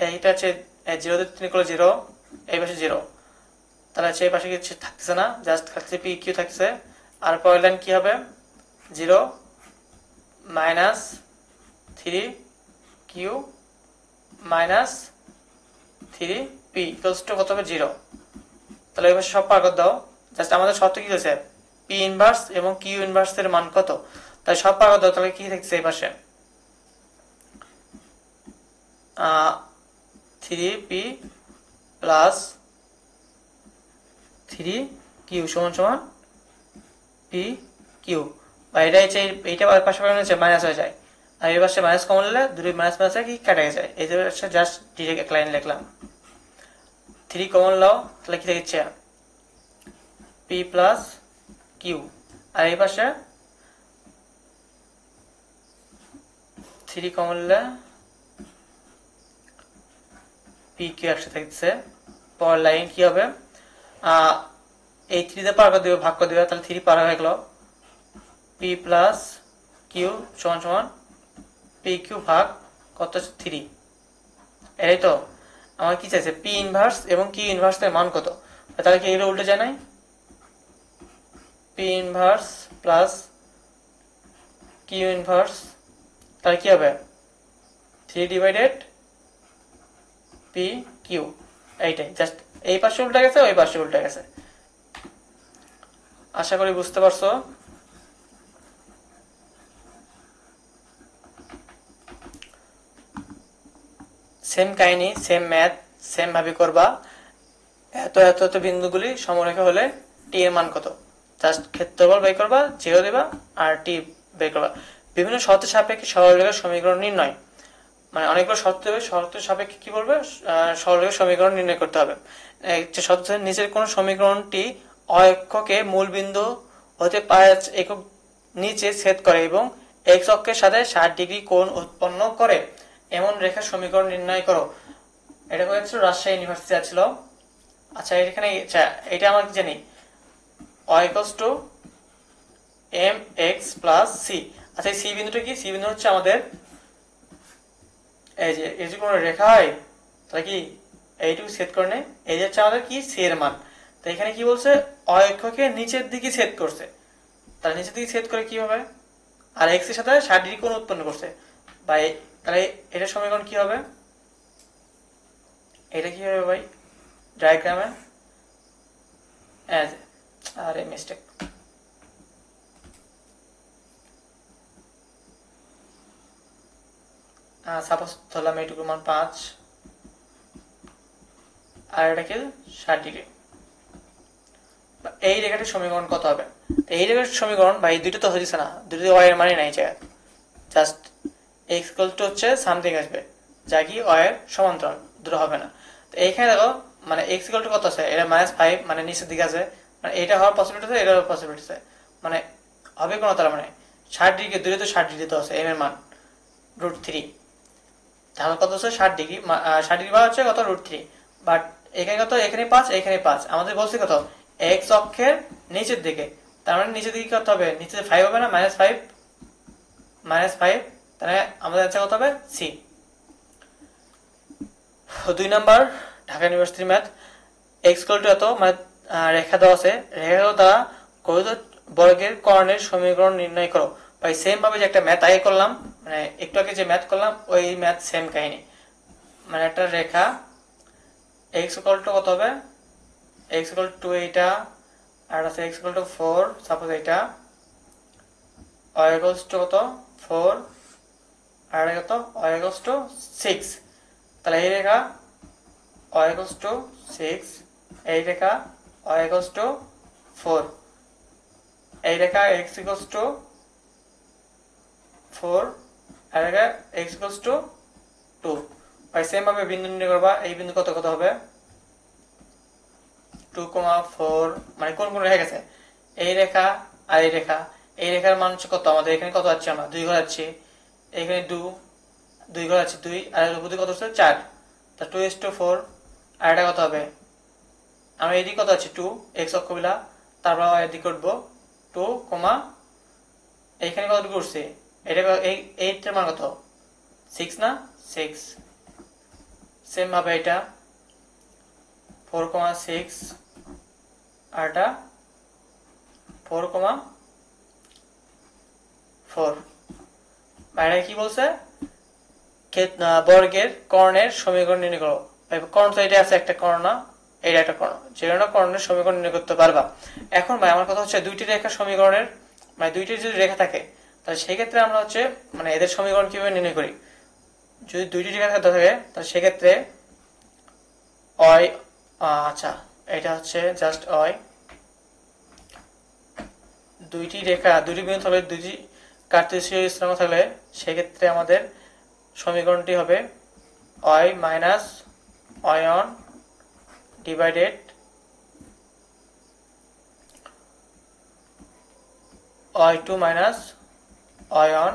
এইটা হচ্ছে 0 দিয়ে 3 করলে 0, এই পাশে 0, তাহলে হচ্ছে এই পাশে কিছু থাকতেছে না, জাস্ট থাকছে পি কিউ থাকছে। আর পরের লাইন কি হবে 0 minus 3 q minus 3 p equals to কত হবে 0, তাহলে এই পাশে সব পার করে দাও। জাস্ট আমাদের শর্ত কি হয়েছে পি ইনভার্স এবং কিউ ইনভার্স এর মান কত, তাই সব পার করে দাও, তাহলে কি থাকছে এই পাশে 3p প্লাস 3q সমান সমান p q, বা এটা হচ্ছে এইটা পাশাপাশি হচ্ছে মাইনাস হয়ে যায়, আর এই পাশে মাইনাস কমন নিলে দুটি মাইনাস মাইনাসে কি কাটা যায়, এই যে জাস্ট ডিরেক্ট এক লাইন লিখলাম। 3 কমন লাও, তাহলে কি থাকছে পি প্লাস কিউ, আর এই পাশে 3 কমন নিলে পি কিউ একসাথে থাকছে। পরের লাইন কি হবে, এই 3 দিয়ে পার করে দেবে, ভাগ করে দেবে, তাহলে 3 পার হয়ে গেল। পি প্লাস কিউ সমান সমান পি কিউ ভাগ কত হচ্ছে 3। এই তো আমার কি চাইছে, পি ইনভার্স এবং কিউ ইনভার্স এর মান কত, তাহলে কি এগুলো উল্টে যায় নাই, p inverse plus q inverse, তাহলে কি হবে 3 ডিভাইডেড পি কিউ। এইটাই জাস্ট এই পাশে উল্টে গেছে, ওই পাশে উল্টে গেছে। আশা করি বুঝতে পারছো। সেম কাহিনী, সেম ম্যাথ, সেম ভাবে করবা। এত এত এত বিন্দুগুলি সমরেখা হলে টি এর মান কত, জাস্ট ক্ষেত্রফল বের করবা, জিরো দেবা আর টি বের করবা। বিভিন্ন শর্ত সাপেক্ষে সরলরেখার সমীকরণ নির্ণয়, মানে অনেকগুলো শর্ত দেবে, শর্ত সাপেক্ষে কি বলবে, সরলরেখার সমীকরণ নির্ণয় করতে হবে। যে শর্ত নিচের কোন সমীকরণটি অক্ষকে মূল বিন্দু হতে 5 একক নিচে ছেদ করে এবং এক্স অক্ষের সাথে 60 ডিগ্রি কোণ উৎপন্ন করে এমন রেখার সমীকরণ নির্ণয় করো। এটা করেছিল রাজশাহী ইউনিভার্সিটি ছিল। আচ্ছা এখানে এটা আমরা কি জানি, y equals to mx plus c। আচ্ছা এই c বিন্দুটা কি, c বিন্দু হচ্ছে আমাদের এই যে এই যে কোনো রেখা হয় তাহলে কি এইটুকু ছেদ করে নেয়, এই যে হচ্ছে আমাদের কি c এর মান। তো এখানে কি বলছে, অক্ষকে নিচের দিকে ছেদ করছে, তাহলে নিচের দিকে ছেদ করে কি হবে, আর x এর সাথে 60 ডিগ্রি কোণ উৎপন্ন করছে, তাহলে এটা সমীকরণ কি হবে, এটা কি হবে ভাই ডায়াগ্রামে, আরে মিস্টেক, সাপোজ ধরলাম এইটুকুর মান 5 আর এটা কি 60 ডিগ্রি, এই রেখাটির সমীকরণ কত হবে। এই রেখার সমীকরণ ভাই দুটো তো হচ্ছে না, দুটো y এর মানে নাই, জাস্ট x ইকুয়াল টু হচ্ছে সামথিং আসবে যা কি y এর সমান্তরাল, দুটো হবে না। তো এইখানে দেখো মানে x ইকুয়াল টু কত আছে, এটা -5 মানে নিচের দিকে আছে, মানে এটা হওয়ার পসিবিলিটি আছে, এটা হওয়ার পসিবিলিটি আছে, মানে হবে কোন, তার মানে 60 ডিগ্রি দূরে তো 60 ডিগ্রি তো আছে, m এর মান √3, তাহলে কত আছে 60 ডিগ্রি, 60 ডিগ্রি বা হচ্ছে কত √3, বাট এখানে কত, এখানে 5 এখানে 5, আমাদের বলছে কত x অক্ষের নিচের দিকে, তার মানে নিচের দিকে কত হবে, নিচে 5 হবে না, -5, তাহলে আমাদের অ্যান্সার কত হবে C. 2 number Dhaka university math, x equal to এত, মানে রেখা দেওয়া আছে, রেখা দ্বারা গঠিত বর্গের কর্ণের সমীকরণ নির্ণয় করো। ভাই সেম ভাবে যে একটা ম্যাথ আগে করলাম, মানে একটু আগে যে ম্যাথ করলাম ওই ম্যাথ সেম কাহিনী, মানে একটা রেখা এক্স ইকুয়াল টু কত হবে, এক্স ইকুয়াল টু এইটা, আর আছে এক্স ইকুয়াল টু 4, সাপোজ এইটা, y ইকুয়ালস টু কত 4 আর কত y ইকুয়ালস টু 6, তাহলে এই রেখা y ইকুয়ালস টু 6, এই রেখা y ইকুয়ালস টু 4, এই রেখা x ইকুয়ালস টু 4 আর রেখা x ইকুয়ালস টু 2। ভাই সেম ভাবে বিন্দু নির্ণয় করবা, এই বিন্দু কত কত হবে 2,4, মানে কোন কোন রেখা গেছে, এই রেখা আর এই রেখা, এই রেখার মান হচ্ছে কত, আমাদের এখানে কত আছে, আমরা 2 ঘর আছে, এখানে 2 ঘর আছে 2, আর উপরে কত হচ্ছে 4, তা 2:4, আর এটা কত হবে, আমরা এদিকে কত আছে 2 x অক্ষ বিলা, তারপর এদিকে করবো 2, এইখানে কত করছে, এটা এই 8 এর মান কত 6 না 6, সেম ভাবে এটা 4,6 আর এটা 4,4, বাইরে কি বলছে, বর্গের কর্ণের সমীকরণ নির্ণয় করো। কর্ণ তো এটা আছে একটা কর্ণ না, এটা একটা কর্ণ, যে কোনো কর্ণের সমীকরণ নির্ণয় করতে পারবা। এখন ভাই আমার কথা হচ্ছে দুইটি রেখা সমীকরণের, মানে দুইটি যদি রেখা থাকে তাহলে সেই ক্ষেত্রে আমরা হচ্ছে মানে এদের সমীকরণ কিভাবে নির্ণয় করি, যদি দুইটি রেখা থাকে তাহলে সেক্ষেত্রে y, আচ্ছা এটা হচ্ছে জাস্ট y, দুইটি রেখা দুইটি বিন্দু হবে, দুইটি কার্তেশীয় স্থিরাঙ্ক থাকলে সেক্ষেত্রে আমাদের সমীকরণটি হবে y minus y1 divided y2 minus y1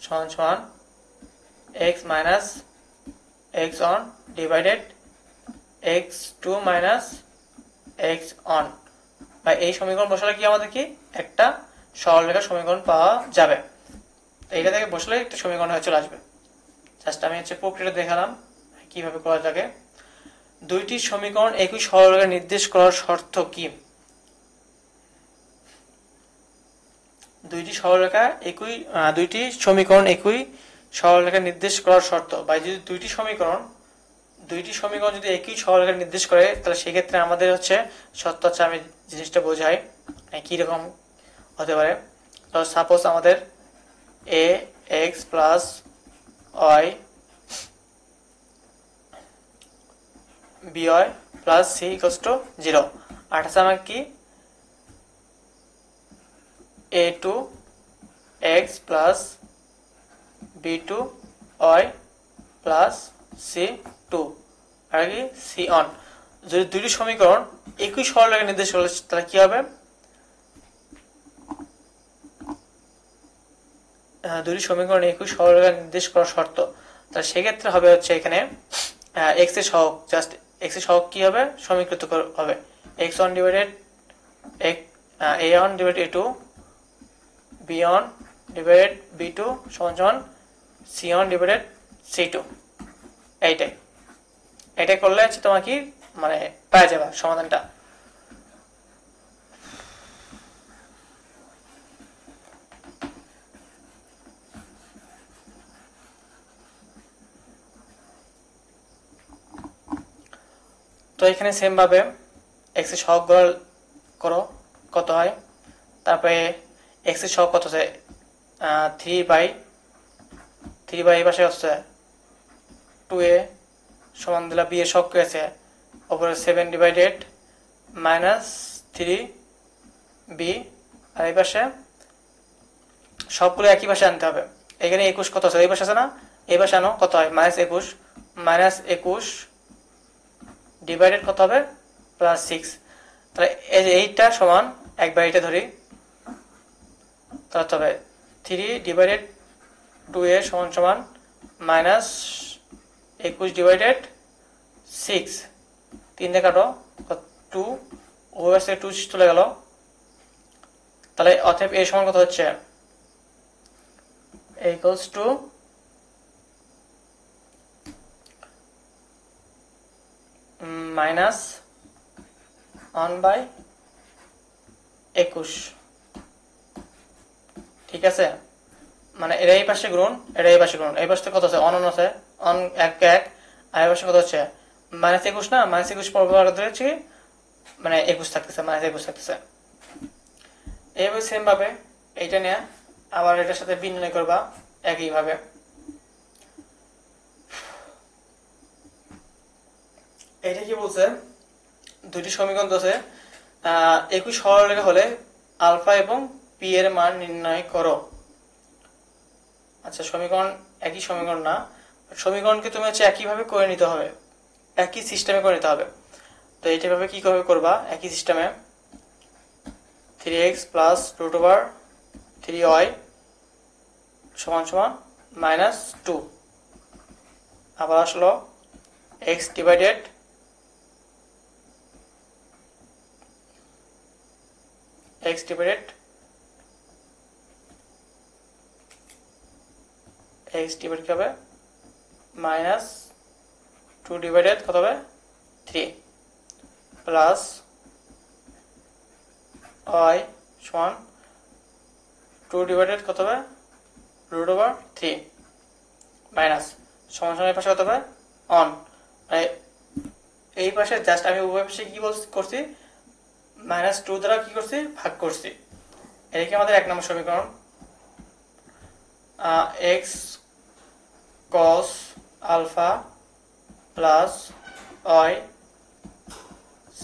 সমান সমান x minus x1 divided x2 minus x1। বা এই সমীকরণ বসালে কি আমাদের কি একটা সরলরেখার সমীকরণ পাওয়া যাবে। এইটা থেকে বসলে একটা সমীকরণ হয়ে চলে আসবে। জাস্ট আমি প্রক্রিয়াটা দেখালাম কিভাবে করা যাবে। দুইটি সমীকরণ একই সরলরেখা নির্দেশ করার শর্ত কি? দুইটি সমীকরণ একই সরলরেখা নির্দেশ করার শর্ত, বা যদি দুইটি সমীকরণ যদি একই সরলরেখা নির্দেশ করে তাহলে সেক্ষেত্রে আমাদের শর্ত আমি জিনিসটা বোঝাই কি রকম হতে পারে। তো সাপোজ আমাদের a x plus y by plus c equals to 0, আর আছে আমার কি a2 x plus b2 y plus c2 আর কি c on। যদি দুইটি সমীকরণ একই সরলরেখা নির্দেশ করে তাহলে কি হবে? দুইটি সমীকরণ একই সরলরেখা নির্দেশ করার শর্ত, তাহলে সেক্ষেত্রে হবে এখানে x এর সহগ, জাস্ট x এর সহগ কি হবে? সমীকৃত হবে x1 divided a1 divided a2 b1 divided b2 সমান সমান c1 ডিভাইডেড c2। এইটাই করলে তোমার কি মানে পাওয়া যাবে সমাধানটা। তো এখানে সেম ভাবে x এর সহগ করো কত হয়, তারপরে x এর সহগ কত আছে 3 বাই এই পাশে হচ্ছে 2a সমান দিলা b এর সহগ আছে উপরে 7 ডিভাইডেড মাইনাস 3b, আর এই পাশে সবগুলো একই পাশে আনতে হবে। এখানে 21 কত আছে এই পাশে আছে না, এই পাশে আনো কত হয় -21 ডিভাইডেড কত হবে +6। তাহলে এইটা সমান একবার এটা ধরি, তাহলে হবে 3 ডিভাইডেড 2a সমান সমান -21 ডিভাইডেড 6, 3 দিয়ে কাটো 2, ওভার থেকে 2 চলে গেল। তাহলে অতএব a সমান কত হচ্ছে a ইকুয়ালস টু -1/21। ঠিক আছে, মানে এর এই পাশে গুণ এর এই পাশে গুণ, এই পাশে কত আছে অনন আছে অন 1 আর এই পাশে কত হচ্ছে -21 না, -21 পরবর্তী ধরেছি মানে 21 থাকতেছে, -21 থাকতেছে। এইভাবে সেম ভাবে এইটা নিয়ে আবার এটার সাথে বিনিময় করবা একইভাবে। এটা কি বলছে, দুটি সমীকরণ আছে একই সরলরেখা হলে আলফা এবং পি এর মান নির্ণয় করো। আচ্ছা, সমীকরণ একই সমীকরণ না, সমীকরণকে তুমি একইভাবে করে নিতে হবে, একই সিস্টেমে করে নিতে হবে। তো এইটা ভাবে কি করবা, একই সিস্টেমে 3x প্লাস √3y সমান সমান -2, আবার আসলো x ডিভাইডেড কি হবে -2 ডিভাইডেড কত হবে 3 প্লাস y সমান 2 ডিভাইডেড কত হবে √3 মাইনাস সমান সমান এই পাশে কত হবে অন, এই পাশে জাস্ট আমি উভয় পাশে কি করছি -2 দ্বারা কি করছি ভাগ করছি। এটাকে আমাদের 1 নম্বর সমীকরণ। x cos alpha plus y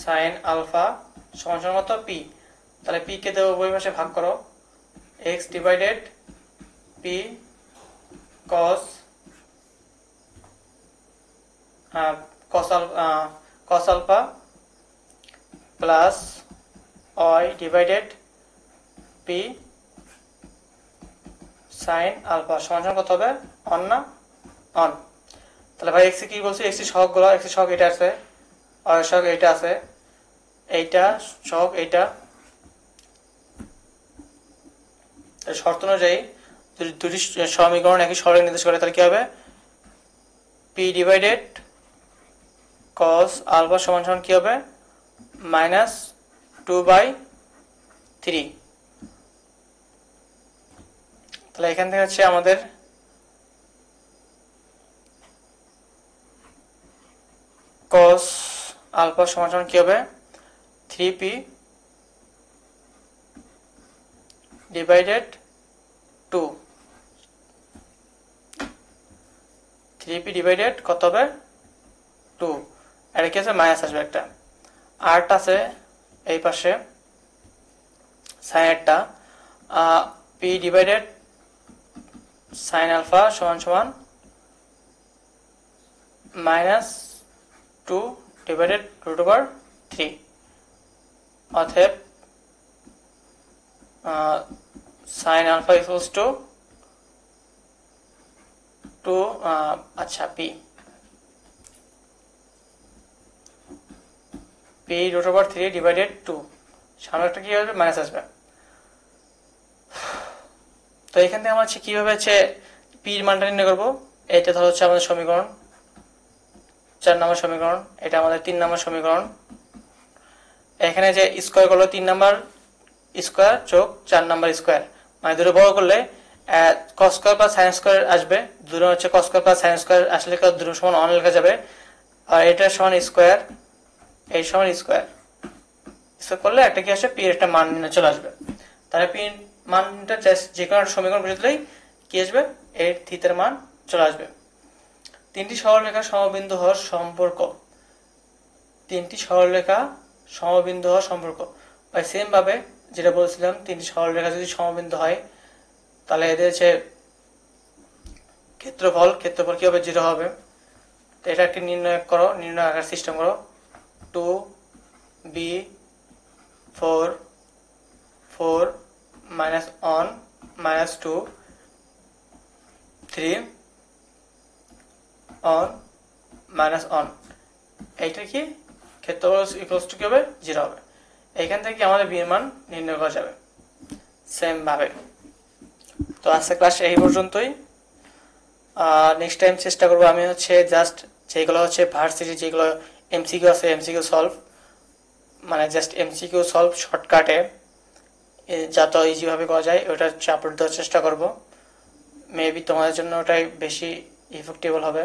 sin alpha সমান সমান কত p, তাহলে p কে দেবো উভয় পাশে ভাগ করো, x divided p cos cos alpha plus y divided p sine alpha সমান কত হবে অন না অন। তাহলে ভাই এক্স কি বলছি, এক্স সহগগুলো, এক্স সহগ এটা আছে, ওয়াই সহগ এইটা আছে, এইটা সহগ এইটা। শর্ত অনুযায়ী দুটি সমীকরণ একই সরলে নির্দেশ করে, তাহলে কি হবে পি ডিভাইডেড কস আলফা সমান সমান কি হবে -2/3। তাহলে এখান থেকে হচ্ছে আমাদের cos আলফা সমান সমান কি হবে 3p ডিভাইডেড 2, 3p ডিভাইডেড কত হবে 2, আর কি আছে মাইনাস আসবে একটা, আর্ট আছে এই পাশে সাইন একটা, p ডিভাইডেড সাইন আলফা সমান সমান -2 ডিভাইডেড √3, অতএব সাইন আলফা ইকুয়ালস টু 2 আচ্ছা p √3 ডিভাইডেড 2, সামনে একটা কি হবে মাইনাস আসবে। তো এখান থেকে আমরা কিভাবে হচ্ছে p এর মানটা নির্ণয় করবো, এটা ধরো হচ্ছে আমাদের সমীকরণ 4 নম্বর সমীকরণ, এটা আমাদের 3 নম্বর সমীকরণ। এখানে যে স্কয়ার করলো 3 নম্বর স্কয়ার যোগ 4 নম্বর স্কয়ার, মানে দুটো বড় করলে cos square plus sin square আসবে, দুটো হচ্ছে cos square plus sin square আসলে দুটো সমান অন লেখা যাবে, আর এটা সমান স্কয়ার, এই সমান স্কয়ার, স্কয়ার করলে একটা কি আসবে p এর একটা মান নিয়ে চলে আসবে। তাহলে p এর মানটা যে কোনো সমীকরণ বসালেই কি আসবে এর থিটার মান চলে আসবে। তিনটি সরলরেখা সমবিন্দু হওয়ার সম্পর্ক, তিনটি সরলরেখা সমবিন্দু হওয়ার সম্পর্ক ওই সেম ভাবে যেটা বলছিলাম, তিনটি সরলরেখা যদি সমবিন্দু হয় তাহলে এদের যে ক্ষেত্রফল কি হবে 0 হবে। তো এটা একটি নির্ণয় করো, নির্ণয় আকার সিস্টেম করো, 2b4 4 -1 -2 3 অন মাইনাস অন, এইটা কি ক্ষেত্রফল ইকুয়ালস টু কি হবে 0 হবে। এখান থেকে আমাদের বি এর মান নির্ণয় করা যাবে সেম ভাবে। তো আজকে ক্লাস এই পর্যন্তই, নেক্সট টাইম চেষ্টা করবো আমি হচ্ছে জাস্ট যেগুলো হচ্ছে ভার্সিটি যেগুলো এমসিকিউ আছে এমসিকিউ সলভ, মানে জাস্ট এমসিকিউ সলভ শর্টকাটে যত ইজিভাবে করা যায় ওটা আপলোড দেওয়ার চেষ্টা করব, মেবি তোমাদের জন্য ওটাই বেশি ইফেক্টিভ হবে।